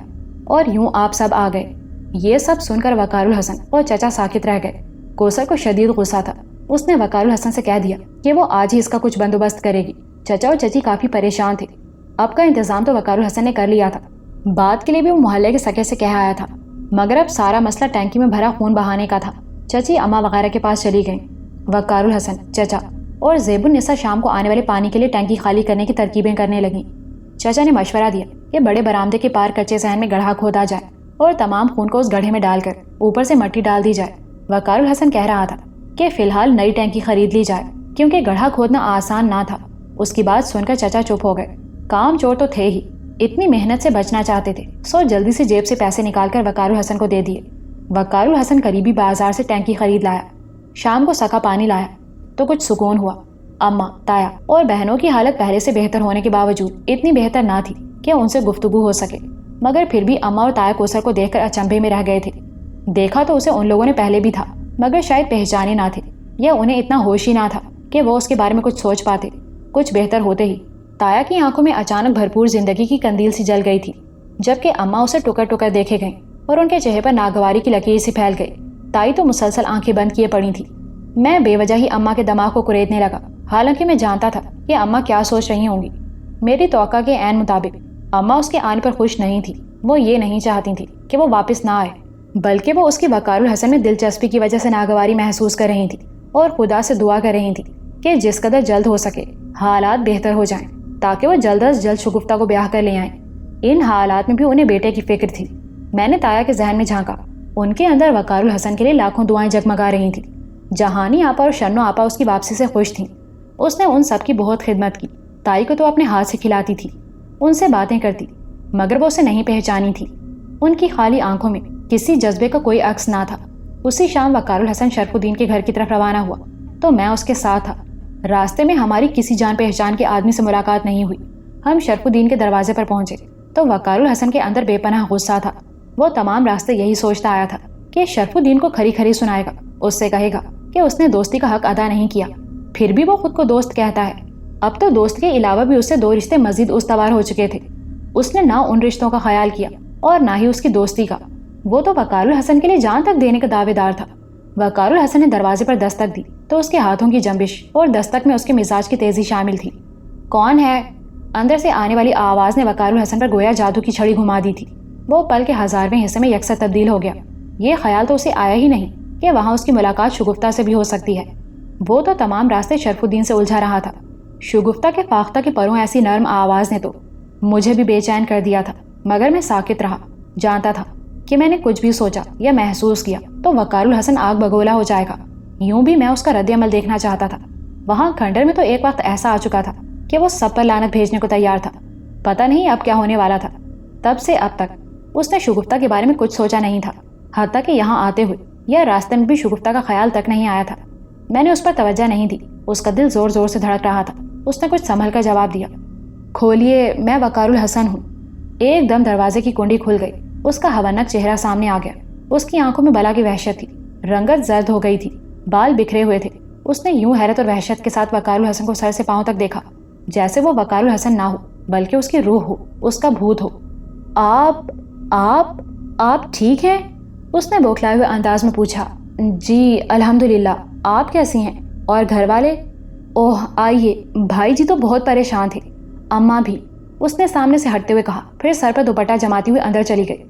[SPEAKER 1] اور یوں آپ سب آ گئے۔ یہ سب سن کر وقار الحسن اور چچا ساکت رہ گئے۔ کوثر کو شدید غصہ تھا۔ اس نے وقار الحسن سے کہہ دیا کہ وہ آج ہی اس کا کچھ بندوبست کرے گی۔ چچا اور چچی کافی پریشان تھے۔ اب کا انتظام تو وقار الحسن نے کر لیا تھا، بات کے لیے بھی وہ محلے کے سکے سے کہہ آیا تھا، مگر اب سارا مسئلہ ٹینکی میں بھرا خون بہانے کا تھا۔ چچی اماں وغیرہ کے پاس چلی گئیں۔ وقار الحسن، چچا اور زیب النساء شام کو آنے والے پانی کے لیے ٹینکی خالی کرنے کی ترکیبیں کرنے لگیں۔ چچا نے مشورہ دیا کہ بڑے برآمدے کے پار کچے صحن میں گڑھا کھودا جائے اور تمام خون کو اس گڑھے میں ڈال کر اوپر سے مٹی ڈال دی جائے۔ وقار الحسن کہہ رہا تھا کہ فی الحال نئی ٹینکی خرید لی جائے کیونکہ گڑھا کھودنا آسان نہ تھا۔ اس کی بات سن کر چچا چپ ہو گئے۔ کام چور تو تھے ہی، اتنی محنت سے بچنا چاہتے تھے، سو جلدی سے جیب سے پیسے نکال کر وقار الحسن کو دے دیے۔ وقار الحسن قریبی بازار سے ٹینکی خرید لایا۔ شام کو سکا پانی لایا تو کچھ سکون ہوا۔ اماں، تایا اور بہنوں کی حالت پہلے سے بہتر ہونے کے باوجود اتنی بہتر نہ تھی کہ ان سے گفتگو ہو سکے، مگر پھر بھی اماں اور تایا کوثر کو دیکھ کر اچنبھے میں رہ گئے تھے۔ دیکھا تو اسے ان لوگوں نے پہلے بھی تھا، مگر شاید پہچانے نہ تھے یا انہیں اتنا ہوش ہی نہ تھا کہ وہ اس کے بارے میں کچھ سوچ پاتے۔ کچھ بہتر ہوتے ہی تایا کی آنکھوں میں اچانک بھرپور زندگی کی قندیل سی جل گئی تھی، جبکہ اماں اسے ٹکر ٹکر دیکھے گئیں اور ان کے چہرے پر ناگواری کی لکیر سی پھیل گئی۔ تائی تو مسلسل آنکھیں بند کیے پڑی تھی۔ میں بے وجہ ہی اماں کے دماغ کو کریدنے لگا، حالانکہ میں جانتا تھا کہ اماں کیا سوچ رہی ہوں گی۔ میری توقع کے عین مطابق اماں اس کے آنے پر خوش نہیں تھی۔ وہ یہ نہیں چاہتی تھی کہ وہ واپس نہ آئے، بلکہ وہ اس کی وقار الحسن میں دلچسپی کی وجہ سے ناگواری محسوس کر رہی تھی اور خدا سے دعا کر رہی تھی کہ جس قدر جلد ہو سکے حالات بہتر ہو جائیں تاکہ وہ جلد از جلد شگفتہ کو بیاہ کر لے آئیں۔ ان حالات میں بھی انہیں بیٹے کی فکر تھی۔ میں نے تایا کے ذہن میں جھانکا، ان کے اندر وقار الحسن کے لیے لاکھوں دعائیں جگمگا رہی تھیں۔ جہانی آپا اور شنو آپا اس کی واپسی سے خوش تھیں۔ اس نے ان سب کی بہت خدمت کی۔ تائی کو تو اپنے ہاتھ سے کھلاتی تھی، ان سے باتیں کرتی، مگر وہ اسے نہیں پہچانی تھی۔ ان کی خالی آنکھوں میں کسی جذبے کا کوئی عکس نہ تھا۔ اسی شام وقار الحسن شرف الدین کے گھر کی طرف روانہ ہوا تو میں اس کے ساتھ تھا۔ راستے میں ہماری کسی جان پہچان کے آدمی سے ملاقات نہیں ہوئی۔ ہم شرف الدین کے دروازے پر پہنچے تو وقار الحسن کے اندر بے پناہ غصہ تھا۔ وہ تمام راستے یہی سوچتا آیا تھا کہ شرف الدین کو کھری کھری سنائے گا، اس سے کہے گا کہ اس نے دوستی کا حق ادا نہیں کیا۔ پھر بھی وہ خود کو دوست کہتا ہے۔ اب تو دوست کے علاوہ بھی اس سے 2 رشتے مزید استوار ہو چکے تھے۔ اس نے نہ ان رشتوں کا خیال کیا اور نہ ہی اس کی دوستی کا۔ وہ تو وقار الحسن کے لیے جان تک دینے کا دعوے دار تھا۔ وقار الحسن نے دروازے پر دستک دی تو اس کے ہاتھوں کی جنبش اور دستک میں اس کے مزاج کی تیزی شامل تھی۔ کون ہے؟ اندر سے آنے والی آواز نے وقار الحسن پر گویا جادو کی چھڑی گھما دی تھی۔ وہ پل کے 1000ویں حصے میں یکسر تبدیل ہو گیا۔ یہ خیال تو اسے آیا ہی نہیں کہ وہاں اس کی ملاقات شگفتہ سے بھی ہو سکتی ہے۔ وہ تو تمام راستے شرف الدین سے الجھا رہا تھا۔ شگفتہ کے فاختہ کے پروں ایسی نرم آواز نے تو مجھے بھی بے چین کر دیا تھا، مگر میں ساکت رہا۔ جانتا تھا کہ میں نے کچھ بھی سوچا یا محسوس کیا تو وقار الحسن آگ بگولا ہو جائے گا۔ یوں بھی میں اس کا رد عمل دیکھنا چاہتا تھا۔ وہاں کھنڈر میں تو ایک وقت ایسا آ چکا تھا کہ وہ سب پر لعنت بھیجنے کو تیار تھا۔ پتہ نہیں اب کیا ہونے والا تھا۔ تب سے اب تک اس نے شگفتہ کے بارے میں کچھ سوچا نہیں تھا، حتیٰ کہ یہاں آتے ہوئے یا راستے میں بھی شگفتہ کا خیال تک نہیں آیا تھا۔ میں نے اس پر توجہ نہیں دی۔ اس کا دل زور زور سے دھڑک رہا تھا۔ اس نے کچھ سنبھل کر جواب دیا، کھولیے، میں وقار الحسن ہوں۔ ایک دم دروازے کی کنڈی کھل گئی۔ اس کا ہونک چہرہ سامنے آ گیا۔ اس کی آنکھوں میں بلا کی وحشت تھی، رنگت زرد ہو گئی تھی، بال بکھرے ہوئے تھے۔ اس نے یوں حیرت اور وحشت کے ساتھ وقار الحسن کو سر سے پاؤں تک دیکھا، جیسے وہ وقار الحسن نہ ہو بلکہ اس کی روح ہو، اس کا بھوت ہو۔ آپ ٹھیک ہیں؟ اس نے بوکھلائے ہوئے انداز میں پوچھا۔ جی الحمدللہ، آپ کیسی ہیں؟ اور گھر والے؟ اوہ آئیے، بھائی جی تو بہت پریشان تھے، اماں بھی، اس نے سامنے سے ہٹتے ہوئے کہا، پھر سر پر دوپٹہ جماتی ہوئی اندر چلی گئی۔